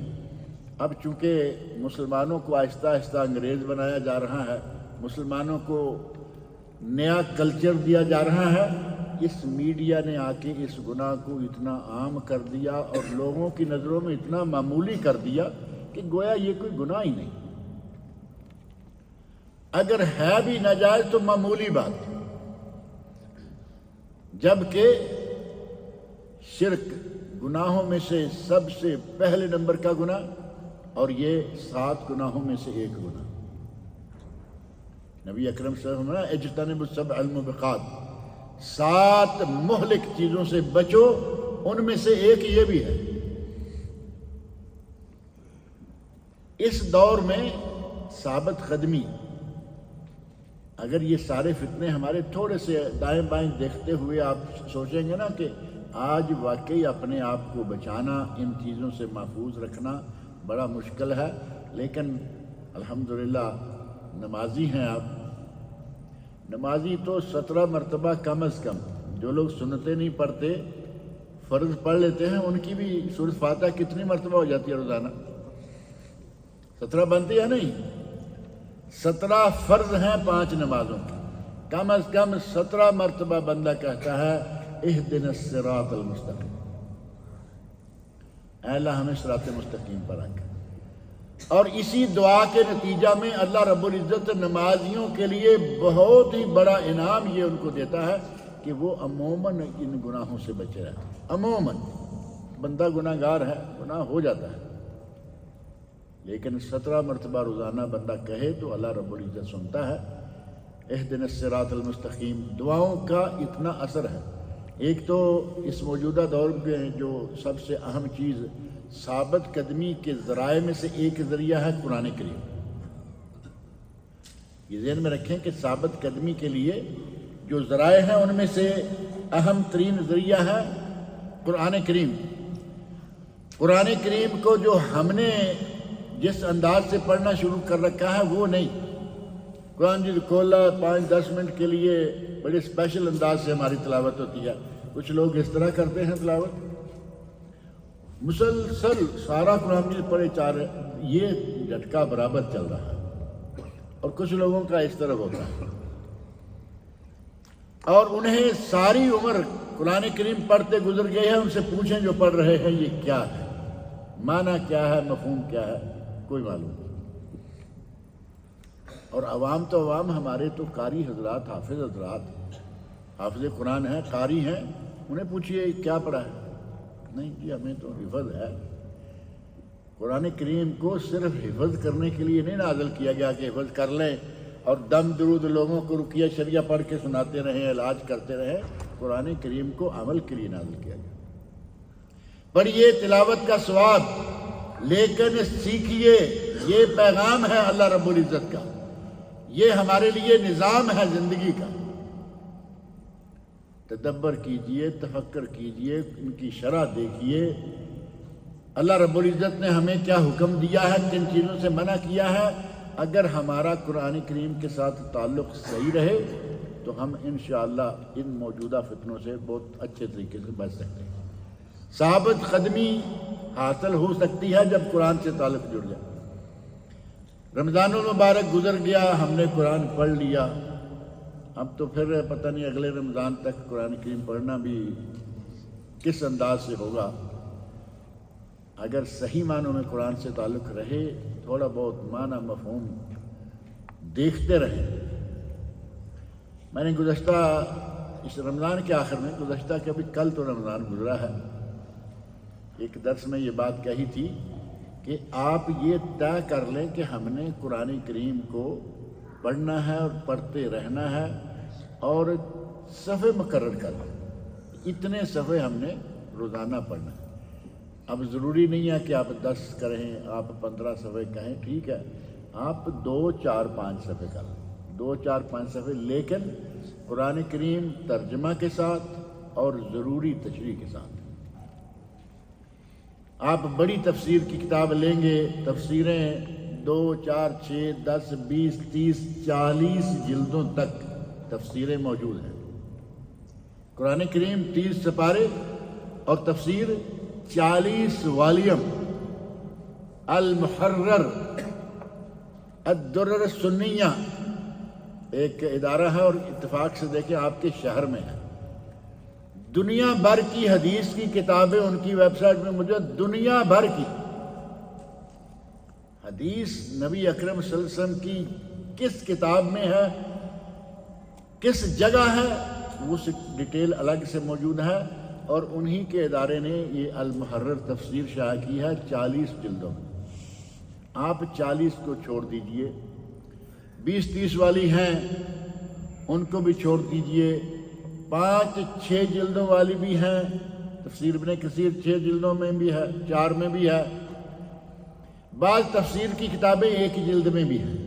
اب چونکہ مسلمانوں کو آہستہ آہستہ انگریز بنایا جا رہا ہے, مسلمانوں کو نیا کلچر دیا جا رہا ہے, اس میڈیا نے آ کے اس گناہ کو اتنا عام کر دیا اور لوگوں کی نظروں میں اتنا معمولی کر دیا کہ گویا یہ کوئی گناہ ہی نہیں. اگر ہے بھی ناجائز تو معمولی بات، جبکہ شرک گناہوں میں سے سب سے پہلے نمبر کا گناہ، اور یہ 7 گناہوں میں سے ایک گناہ۔ نبی اکرم صلی اللہ علیہ وسلم نے اجتنبوا السبع الموبقات، 7 مہلک چیزوں سے بچو، ان میں سے ایک یہ بھی ہے۔ اس دور میں ثابت قدمی، اگر یہ سارے فتنے ہمارے تھوڑے سے دائیں بائیں دیکھتے ہوئے آپ سوچیں گے نا کہ آج واقعی اپنے آپ کو بچانا، ان چیزوں سے محفوظ رکھنا بڑا مشکل ہے، لیکن الحمدللہ نمازی ہیں آپ۔ نمازی تو 17 مرتبہ کم از کم، جو لوگ سنتیں نہیں پڑھتے فرض پڑھ لیتے ہیں، ان کی بھی سورۃ فاتحہ کتنی مرتبہ ہو جاتی ہے روزانہ؟ 17 بنتی ہے نہیں؟ 17 فرض ہیں 5 نمازوں کی، کم از کم 17 مرتبہ بندہ کہتا ہے اہدنا الصراط المستقیم، اے اللہ ہمیں صراط مستقیم پر رکھ۔ اور اسی دعا کے نتیجہ میں اللہ رب العزت نمازیوں کے لیے بہت ہی بڑا انعام یہ ان کو دیتا ہے کہ وہ عموماً ان گناہوں سے بچے رہتے ہیں۔ عموماً بندہ گناہ گار ہے، گناہ ہو جاتا ہے، لیکن 17 مرتبہ روزانہ بندہ کہے تو اللہ رب العزت سنتا ہے۔ اہدنا الصراط المستقیم دعاؤں کا اتنا اثر ہے۔ ایک تو اس موجودہ دور میں جو سب سے اہم چیز ثابت قدمی کے ذرائع میں سے ایک ذریعہ ہے قرآن کریم۔ یہ ذہن میں رکھیں کہ ثابت قدمی کے لیے جو ذرائع ہیں ان میں سے اہم ترین ذریعہ ہے قرآن کریم۔ قرآن کریم کو جو ہم نے جس انداز سے پڑھنا شروع کر رکھا ہے وہ نہیں۔ قرآن جی کھولا 5-10 منٹ کے لیے بڑے اسپیشل انداز سے ہماری تلاوت ہوتی ہے، کچھ لوگ اس طرح کرتے ہیں تلاوت، مسلسل سارا قرآن جی پڑھے 4، یہ جھٹکا برابر چل رہا ہے، اور کچھ لوگوں کا اس طرح ہوتا ہے، اور انہیں ساری عمر قرآن کریم پڑھتے گزر گئے ہیں۔ ان سے پوچھیں جو پڑھ رہے ہیں یہ کیا ہے، معنی کیا ہے، مفہوم کیا ہے، کوئی معلوم نہیں۔ اور عوام تو عوام، ہمارے تو قاری حضرات، حافظ حضرات، حافظ قرآن ہیں، قاری ہیں، انہیں پوچھئے کیا پڑھا ہے، نہیں جی ہمیں تو حفظ ہے۔ قرآن کریم کو صرف حفظ کرنے کے لیے نہیں نازل کیا گیا کہ حفظ کر لیں اور دم درود لوگوں کو رقیہ شریعہ پڑھ کے سناتے رہیں، علاج کرتے رہیں۔ قرآن کریم کو عمل کے لیے نازل کیا گیا۔ پڑھیے تلاوت کا ثواب، لیکن سیکھیے، یہ پیغام ہے اللہ رب العزت کا، یہ ہمارے لیے نظام ہے زندگی کا۔ تدبر کیجئے، تفکر کیجئے، ان کی شرح دیکھیے، اللہ رب العزت نے ہمیں کیا حکم دیا ہے، کن چیزوں سے منع کیا ہے۔ اگر ہمارا قرآن کریم کے ساتھ تعلق صحیح رہے تو ہم انشاءاللہ ان موجودہ فتنوں سے بہت اچھے طریقے سے بچ سکتے ہیں۔ ثابت قدمی حاصل ہو سکتی ہے جب قرآن سے تعلق جڑ جائے۔ رمضان المبارک گزر گیا، ہم نے قرآن پڑھ لیا، اب تو پھر پتہ نہیں اگلے رمضان تک قرآن کریم پڑھنا بھی کس انداز سے ہوگا۔ اگر صحیح معنوں میں قرآن سے تعلق رہے، تھوڑا بہت معنی مفہوم دیکھتے رہیں۔ میں نے گزشتہ اس رمضان کے آخر میں، گزشتہ کہ ابھی کل تو رمضان گزرا ہے، ایک درس میں یہ بات کہی تھی کہ آپ یہ طے کر لیں کہ ہم نے قرآن کریم کو پڑھنا ہے اور پڑھتے رہنا ہے، اور صفحے مقرر کر لیں، اتنے صفحے ہم نے روزانہ پڑھنا ہے۔ اب ضروری نہیں ہے کہ آپ 10 کریں، آپ 15 صفحے کہیں، ٹھیک ہے، آپ 2, 4, 5 صفحے کر لیں، 2, 4, 5 صفحے، لیکن قرآن کریم ترجمہ کے ساتھ اور ضروری تشریح کے ساتھ۔ آپ بڑی تفسیر کی کتاب لیں گے، تفسیریں 2, 4, 6, 10, 20, 30, 40 جلدوں تک تفسیریں موجود ہیں۔ قرآن کریم 30 سپارے اور تفسیر 40 والیم۔ المحرر الدرر السنیہ ایک ادارہ ہے، اور اتفاق سے دیکھیں آپ کے شہر میں ہے۔ دنیا بھر کی حدیث کی کتابیں ان کی ویب سائٹ میں موجود، دنیا بھر کی حدیث، نبی اکرم صلی اللہ علیہ وسلم کی کس کتاب میں ہے، کس جگہ ہے، وہ ڈیٹیل الگ سے موجود ہے، اور انہی کے ادارے نے یہ المحرر تفسیر شائع کی ہے 40 جلدوں میں۔ آپ 40 کو چھوڑ دیجئے، 20-30 والی ہیں ان کو بھی چھوڑ دیجئے، 5-6 جلدوں والی بھی ہیں، تفسیر ابن کثیر 6 جلدوں میں بھی ہے، 4 میں بھی ہے، بعض تفسیر کی کتابیں 1 جلد میں بھی ہیں،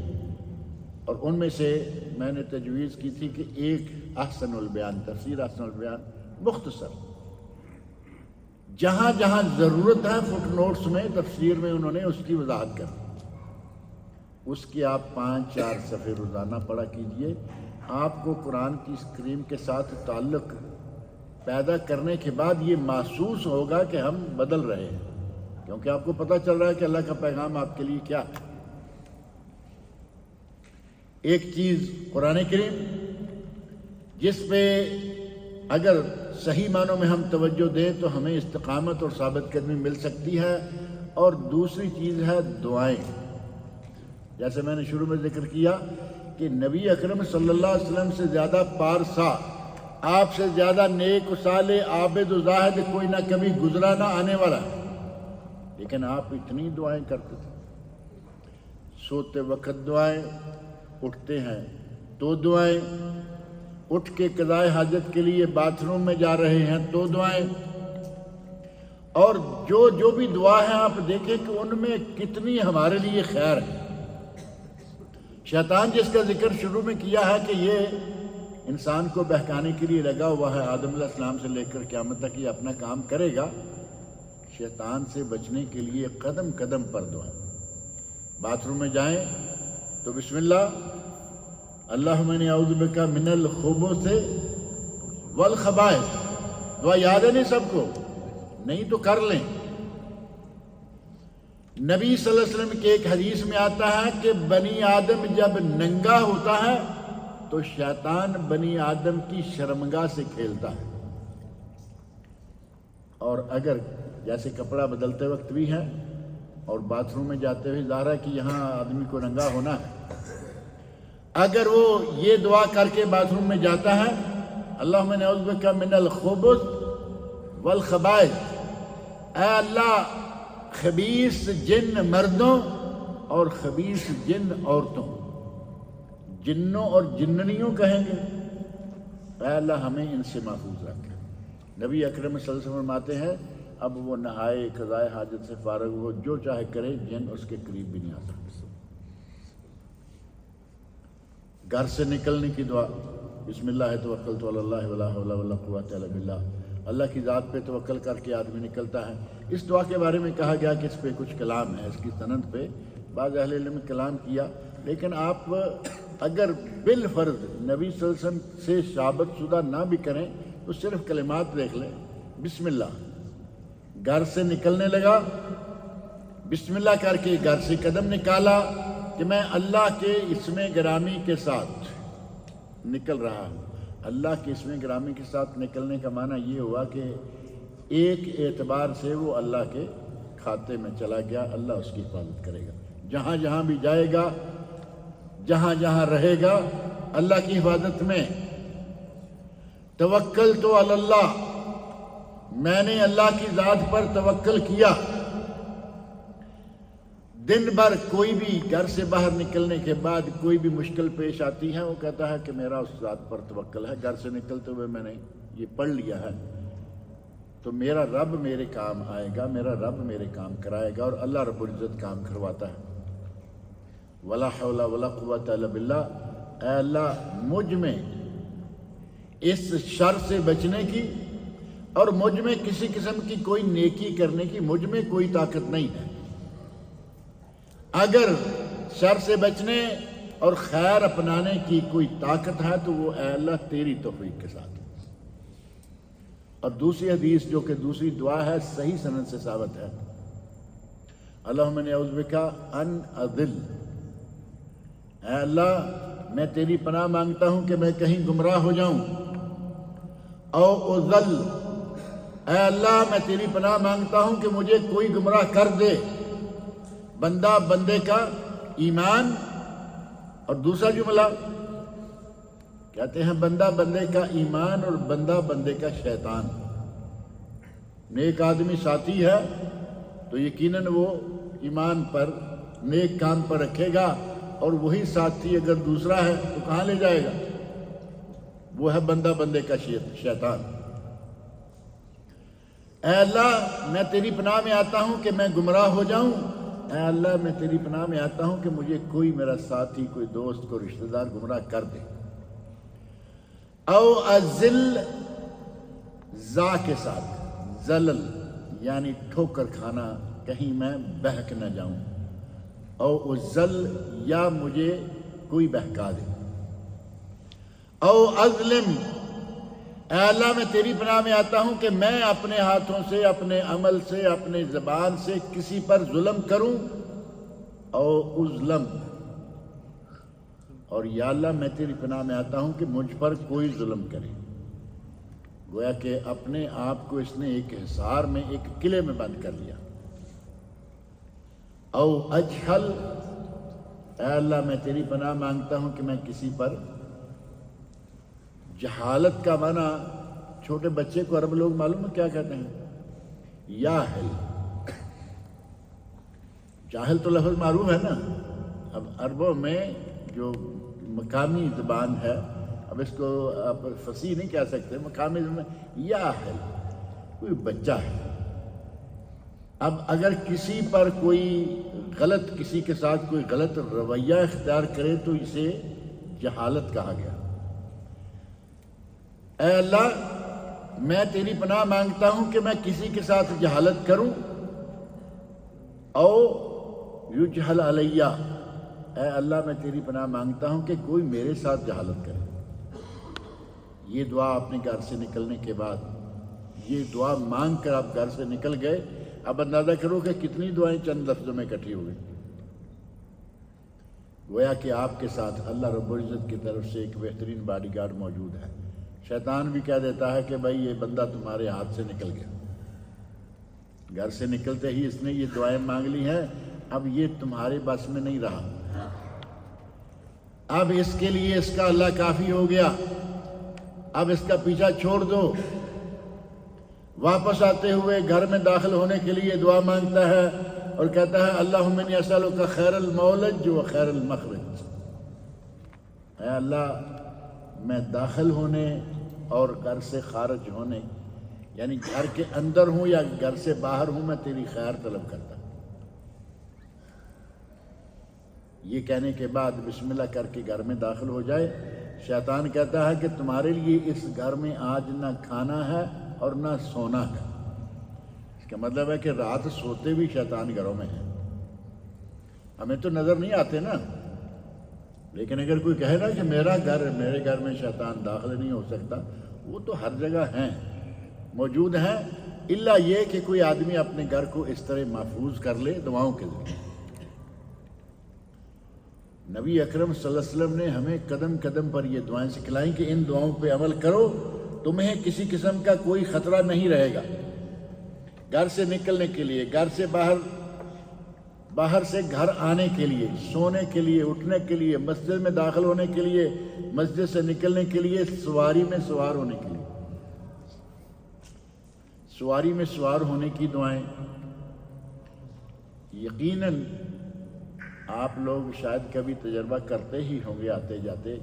اور ان میں سے میں نے تجویز کی تھی کہ ایک احسن البیان، تفسیر احسن البیان مختصر، جہاں جہاں ضرورت ہے فٹ نوٹس میں تفسیر میں انہوں نے اس کی وضاحت کر دی، اس کی آپ 5-4 صفحے روزانہ پڑھا کیجئے۔ آپ کو قرآن کی اسکرین کے ساتھ تعلق پیدا کرنے کے بعد یہ محسوس ہوگا کہ ہم بدل رہے ہیں، کیونکہ آپ کو پتہ چل رہا ہے کہ اللہ کا پیغام آپ کے لیے کیا ہے۔ ایک چیز قرآن کریم جس پہ اگر صحیح معنوں میں ہم توجہ دیں تو ہمیں استقامت اور ثابت قدمی مل سکتی ہے، اور دوسری چیز ہے دعائیں۔ جیسے میں نے شروع میں ذکر کیا کہ نبی اکرم صلی اللہ علیہ وسلم سے زیادہ پارسا، آپ سے زیادہ نیک و صالح، عابد و زاہد کوئی نہ کبھی گزرا نہ آنے والا، لیکن آپ اتنی دعائیں کرتے تھے۔ سوتے وقت دعائیں، اٹھتے ہیں تو دعائیں، اٹھ کے قضائے حاجت کے لیے باتھ روم میں جا رہے ہیں تو دعائیں، اور جو بھی دعا ہے آپ دیکھیں کہ ان میں کتنی ہمارے لیے خیر ہے۔ شیطان جس کا ذکر شروع میں کیا ہے کہ یہ انسان کو بہکانے کے لیے لگا ہوا ہے، آدم علیہ السلام سے لے کر قیامت تک یہ اپنا کام کرے گا، شیطان سے بچنے کے لیے قدم قدم پر دعا۔ باتھ روم میں جائیں تو بسم اللہ، اللہم انی اعوذ بک من الخبث والخبائث، دعا یاد ہے نہیں سب کو؟ نہیں تو کر لیں۔ نبی صلی اللہ علیہ وسلم کے ایک حدیث میں آتا ہے کہ بنی آدم جب ننگا ہوتا ہے تو شیطان بنی آدم کی شرمگاہ سے کھیلتا ہے، اور اگر جیسے کپڑا بدلتے وقت بھی ہے اور باتھ روم میں جاتے ہوئے ظاہر ہے کہ یہاں آدمی کو ننگا ہونا ہے، اگر وہ یہ دعا کر کے باتھ روم میں جاتا ہے، اللہم انی اعوذ بک من الخبث والخبائث، اے اللہ خبیث جن مردوں اور خبیث جن عورتوں، جنوں اور جننیوں کہیں گے، اے اللہ ہمیں ان سے محفوظ رکھے۔ نبی اکرم صلی اللہ علیہ وسلم فرماتے ہیں اب وہ نہائے، قضائے حاجت سے فارغ ہو، جو چاہے کرے، جن اس کے قریب بھی نہیں آ سکتے۔ گھر سے نکلنے کی دعا، بسم اللہ توکلت علی اللہ ولا حول ولا قوۃ الا باللہ، اللہ کی ذات پہ توکل کر کے آدمی نکلتا ہے۔ اس دعا کے بارے میں کہا گیا کہ اس پہ کچھ کلام ہے، اس کی سند پہ بعض اہل علم نے کلام کیا، لیکن آپ اگر بالفرض نبی صلی اللہ علیہ وسلم سے ثابت شدہ نہ بھی کریں تو صرف کلمات دیکھ لیں۔ بسم اللہ، گھر سے نکلنے لگا، بسم اللہ کر کے گھر سے قدم نکالا کہ میں اللہ کے اسم گرامی کے ساتھ نکل رہا ہوں۔ اللہ کے اسم گرامی کے ساتھ نکلنے کا معنی یہ ہوا کہ ایک اعتبار سے وہ اللہ کے کھاتے میں چلا گیا، اللہ اس کی حفاظت کرے گا، جہاں جہاں بھی جائے گا، جہاں جہاں رہے گا، اللہ کی حفاظت میں۔ توکلت علی اللہ، میں نے اللہ کی ذات پر توکل کیا۔ دن بھر کوئی بھی گھر سے باہر نکلنے کے بعد کوئی بھی مشکل پیش آتی ہے، وہ کہتا ہے کہ میرا اس ذات پر توکل ہے، گھر سے نکلتے ہوئے میں نے یہ پڑھ لیا ہے تو میرا رب میرے کام آئے گا، میرا رب میرے کام کرائے گا، اور اللہ رب العزت کام کرواتا ہے۔ ولا حول ولا قوۃ الا باللہ، اے اللہ مجھ میں اس شر سے بچنے کی اور مجھ میں کسی قسم کی کوئی نیکی کرنے کی مجھ میں کوئی طاقت نہیں ہے، اگر شر سے بچنے اور خیر اپنانے کی کوئی طاقت ہے تو وہ اے اللہ تیری توفیق کے ساتھ۔ اور دوسری حدیث جو کہ دوسری دعا ہے، صحیح سند سے ثابت ہے، اللہم انی اعوذ بک ان اضل، اے اللہ میں تیری پناہ مانگتا ہوں کہ میں کہیں گمراہ ہو جاؤں، او اضل، اے اللہ میں تیری پناہ مانگتا ہوں کہ مجھے کوئی گمراہ کر دے۔ بندہ بندے کا ایمان اور دوسرا جملہ کہتے ہیں بندہ بندے کا ایمان اور بندہ بندے کا شیطان. نیک آدمی ساتھی ہے تو یقیناً وہ ایمان پر نیک کام پر رکھے گا، اور وہی ساتھی اگر دوسرا ہے تو کہاں لے جائے گا؟ وہ ہے بندہ بندے کا شیطان. اے اللہ میں تیری پناہ میں آتا ہوں کہ میں گمراہ ہو جاؤں. اے اللہ میں تیری پناہ میں آتا ہوں کہ مجھے کوئی میرا ساتھی، کوئی دوست، کوئی رشتہ دار گمراہ کر دے. او ازل زا کے ساتھ زلل یعنی ٹھوکر کھانا، کہیں میں بہک نہ جاؤں. او ازل یا مجھے کوئی بہکا دے. او ازلم اے اللہ میں تیری پناہ میں آتا ہوں کہ میں اپنے ہاتھوں سے، اپنے عمل سے، اپنے زبان سے کسی پر ظلم کروں. او ازلم اور یا اللہ میں تیری پناہ میں آتا ہوں کہ مجھ پر کوئی ظلم کرے. گویا کہ اپنے آپ کو اس نے ایک حصار میں، ایک قلعے میں بند کر لیا. او اجہل اے اللہ میں تیری پناہ مانگتا ہوں کہ میں کسی پر جہالت کا معنی چھوٹے بچے کو عرب لوگ معلوم ہے کیا کہتے ہیں؟ یاہل. جاہل تو لفظ معروف ہے نا. اب عربوں میں جو مقامی زبان ہے، اب اس کو آپ فصیح نہیں کہہ سکتے، مقامی زبان یاہل کوئی بچہ ہے. اب اگر کسی پر کوئی غلط، کسی کے ساتھ کوئی غلط رویہ اختیار کرے تو اسے جہالت کہا گیا. اے اللہ میں تیری پناہ مانگتا ہوں کہ میں کسی کے ساتھ جہالت کروں. او یجہل علیہ اے اللہ میں تیری پناہ مانگتا ہوں کہ کوئی میرے ساتھ جہالت کرے. یہ دعا اپنے گھر سے نکلنے کے بعد، یہ دعا مانگ کر آپ گھر سے نکل گئے. اب اندازہ کرو کہ کتنی دعائیں چند لفظوں میں اکٹھی ہو گئی. گویا کہ آپ کے ساتھ اللہ رب العزت کی طرف سے ایک بہترین باڈی گارڈ موجود ہے. شیطان بھی کہہ دیتا ہے کہ بھائی یہ بندہ تمہارے ہاتھ سے نکل گیا، گھر سے نکلتے ہی اس نے یہ دعائیں مانگ لی ہیں، اب یہ تمہارے بس میں نہیں رہا، اب اس کے لیے اس کا اللہ کافی ہو گیا، اب اس کا پیچھا چھوڑ دو. واپس آتے ہوئے گھر میں داخل ہونے کے لیے دعا مانگتا ہے اور کہتا ہے اللہم انی اسألک خیر المولج و خیر المخرج. اے اللہ میں داخل ہونے اور گھر سے خارج ہونے، یعنی گھر کے اندر ہوں یا گھر سے باہر ہوں، میں تیری خیر طلب کرتا ہوں. یہ کہنے کے بعد بسم اللہ کر کے گھر میں داخل ہو جائے. شیطان کہتا ہے کہ تمہارے لیے اس گھر میں آج نہ کھانا ہے اور نہ سونا ہے. اس کا مطلب ہے کہ رات سوتے بھی شیطان گھروں میں ہیں. ہمیں تو نظر نہیں آتے نا، لیکن اگر کوئی کہے نا کہ میرے گھر میں شیطان داخل نہیں ہو سکتا، وہ تو ہر جگہ ہیں، موجود ہیں. الا یہ کہ کوئی آدمی اپنے گھر کو اس طرح محفوظ کر لے دعاؤں کے ذریعے. نبی اکرم صلی اللہ علیہ وسلم نے ہمیں قدم قدم پر یہ دعائیں سکھلائیں کہ ان دعاؤں پہ عمل کرو، تمہیں کسی قسم کا کوئی خطرہ نہیں رہے گا. گھر سے نکلنے کے لیے، گھر سے باہر سے گھر آنے کے لیے، سونے کے لیے، اٹھنے کے لیے، مسجد میں داخل ہونے کے لیے، مسجد سے نکلنے کے لیے، سواری میں سوار ہونے کے لیے. سواری میں سوار ہونے کی دعائیں یقیناً آپ لوگ شاید کبھی تجربہ کرتے ہی ہوں گے آتے جاتے.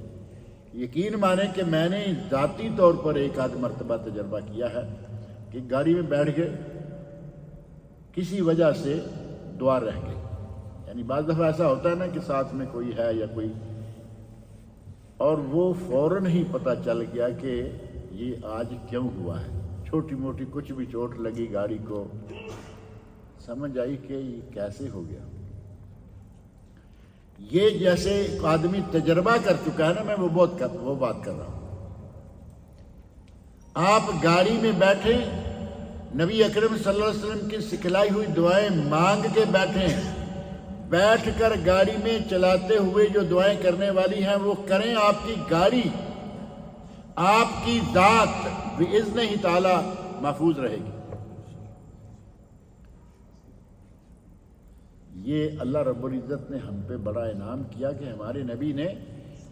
یقین مانیں کہ میں نے ذاتی طور پر ایک آدھ مرتبہ تجربہ کیا ہے کہ گاڑی میں بیٹھ گئے، کسی وجہ سے دعا رہ گئی. یعنی بعض دفعہ ایسا ہوتا ہے نا کہ ساتھ میں کوئی ہے یا کوئی، اور وہ فوراً ہی پتہ چل گیا کہ یہ آج کیوں ہوا ہے. چھوٹی موٹی کچھ بھی چوٹ لگی گاڑی کو، سمجھ آئی کہ یہ کیسے ہو گیا. یہ جیسے آدمی تجربہ کر چکا ہے نا، میں وہ بات کر رہا ہوں. آپ گاڑی میں بیٹھے، نبی اکرم صلی اللہ علیہ وسلم کی سکھلائی ہوئی دعائیں مانگ کے بیٹھے، بیٹھ کر گاڑی میں چلاتے ہوئے جو دعائیں کرنے والی ہیں وہ کریں. آپ کی گاڑی، آپ کی ذات بإذنہ تعالی محفوظ رہے گی. یہ اللہ رب العزت نے ہم پہ بڑا انعام کیا کہ ہمارے نبی نے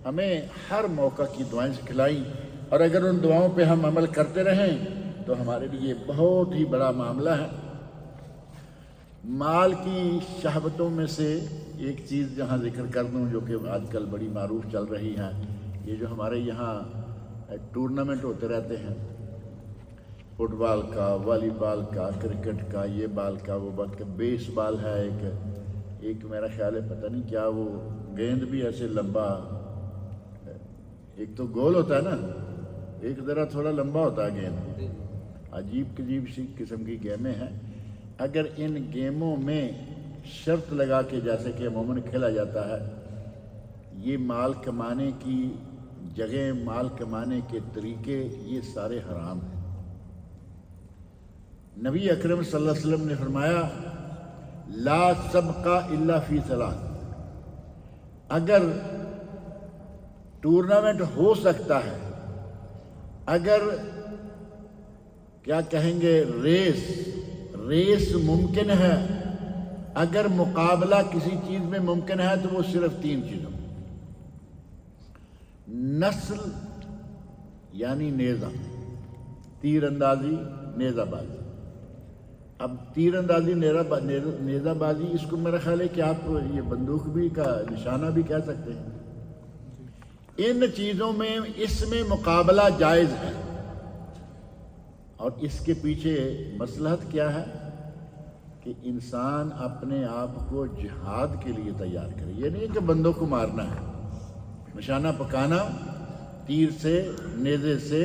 ہمیں ہر موقع کی دعائیں سکھلائیں، اور اگر ان دعاؤں پہ ہم عمل کرتے رہیں تو ہمارے لیے بہت ہی بڑا معاملہ ہے۔ مال کی شہوتوں میں سے ایک چیز جہاں ذکر کر دوں جو کہ آج کل بڑی معروف چل رہی ہے، یہ جو ہمارے یہاں ٹورنامنٹ ہوتے رہتے ہیں، فٹ بال کا، والی بال کا، کرکٹ کا، یہ بال کا، وہ بال کا، بیس بال ہے ایک میرا خیال ہے پتہ نہیں کیا، وہ گیند بھی ایسے لمبا، ایک تو گول ہوتا ہے نا، ایک ذرا تھوڑا لمبا ہوتا ہے گیند، عجیب سی قسم کی گیمیں ہیں۔ اگر ان گیموں میں شرط لگا کے جیسے کہ عموماً کھیلا جاتا ہے، یہ مال کمانے کی جگہ، مال کمانے کے طریقے، یہ سارے حرام ہیں۔ نبی اکرم صلی اللہ علیہ وسلم نے فرمایا لا سبقہ الا فی ثلاث، اگر ٹورنامنٹ ہو سکتا ہے، اگر کیا کہیں گے ریس ممکن ہے، اگر مقابلہ کسی چیز میں ممکن ہے تو وہ صرف 3 چیزوں، نسل یعنی نیزہ، تیر اندازی، نیزہ بازی۔ اب تیر اندازی، نیزہ بازی، اس کو میرا خیال ہے کہ آپ یہ بندوق بھی کا نشانہ بھی کہہ سکتے ہیں۔ ان چیزوں میں اس میں مقابلہ جائز ہے، اور اس کے پیچھے مصلحت کیا ہے کہ انسان اپنے آپ کو جہاد کے لیے تیار کرے۔ یہ نہیں کہ بندوں کو مارنا ہے، نشانہ پکانا، تیر سے، نیزے سے،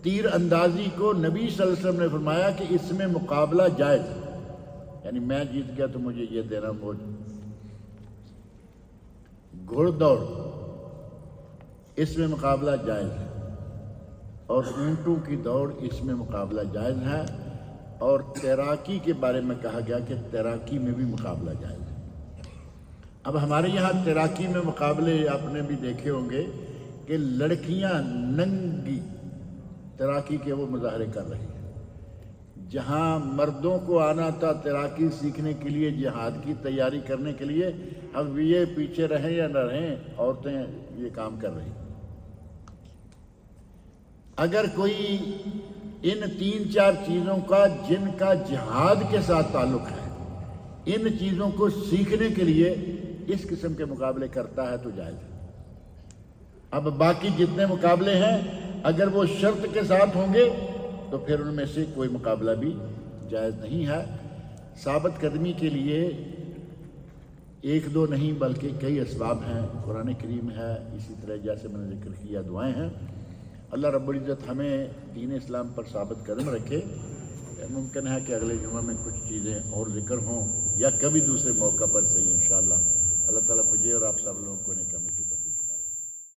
تیر اندازی کو نبی صلی اللہ علیہ وسلم نے فرمایا کہ اس میں مقابلہ جائز ہے، یعنی میں جیت گیا تو مجھے یہ دینا، گھوڑ دوڑ، اس میں مقابلہ جائز ہے، اور اونٹوں کی دوڑ، اس میں مقابلہ جائز ہے، اور تیراکی کے بارے میں کہا گیا کہ تیراکی میں بھی مقابلہ جائز ہے۔ اب ہمارے یہاں تیراکی میں مقابلے آپ نے بھی دیکھے ہوں گے کہ لڑکیاں ننگی تیراکی کے وہ مظاہرے کر رہی ہیں، جہاں مردوں کو آنا تھا تیراکی سیکھنے کے لیے، جہاد کی تیاری کرنے کے لیے، اب یہ پیچھے رہیں یا نہ رہیں، عورتیں یہ کام کر رہی ہیں۔ اگر کوئی ان 3-4 چیزوں کا جن کا جہاد کے ساتھ تعلق ہے، ان چیزوں کو سیکھنے کے لیے اس قسم کے مقابلے کرتا ہے تو جائز ہے۔ اب باقی جتنے مقابلے ہیں اگر وہ شرط کے ساتھ ہوں گے تو پھر ان میں سے کوئی مقابلہ بھی جائز نہیں ہے۔ ثابت قدمی کے لیے 1-2 نہیں بلکہ کئی اسباب ہیں، قرآن کریم ہے، اسی طرح جیسے میں نے ذکر کیا دعائیں ہیں۔ اللہ رب العزت ہمیں دین اسلام پر ثابت قدم رکھے۔ ممکن ہے کہ اگلے جمعہ میں کچھ چیزیں اور ذکر ہوں یا کبھی دوسرے موقع پر صحیح انشاءاللہ۔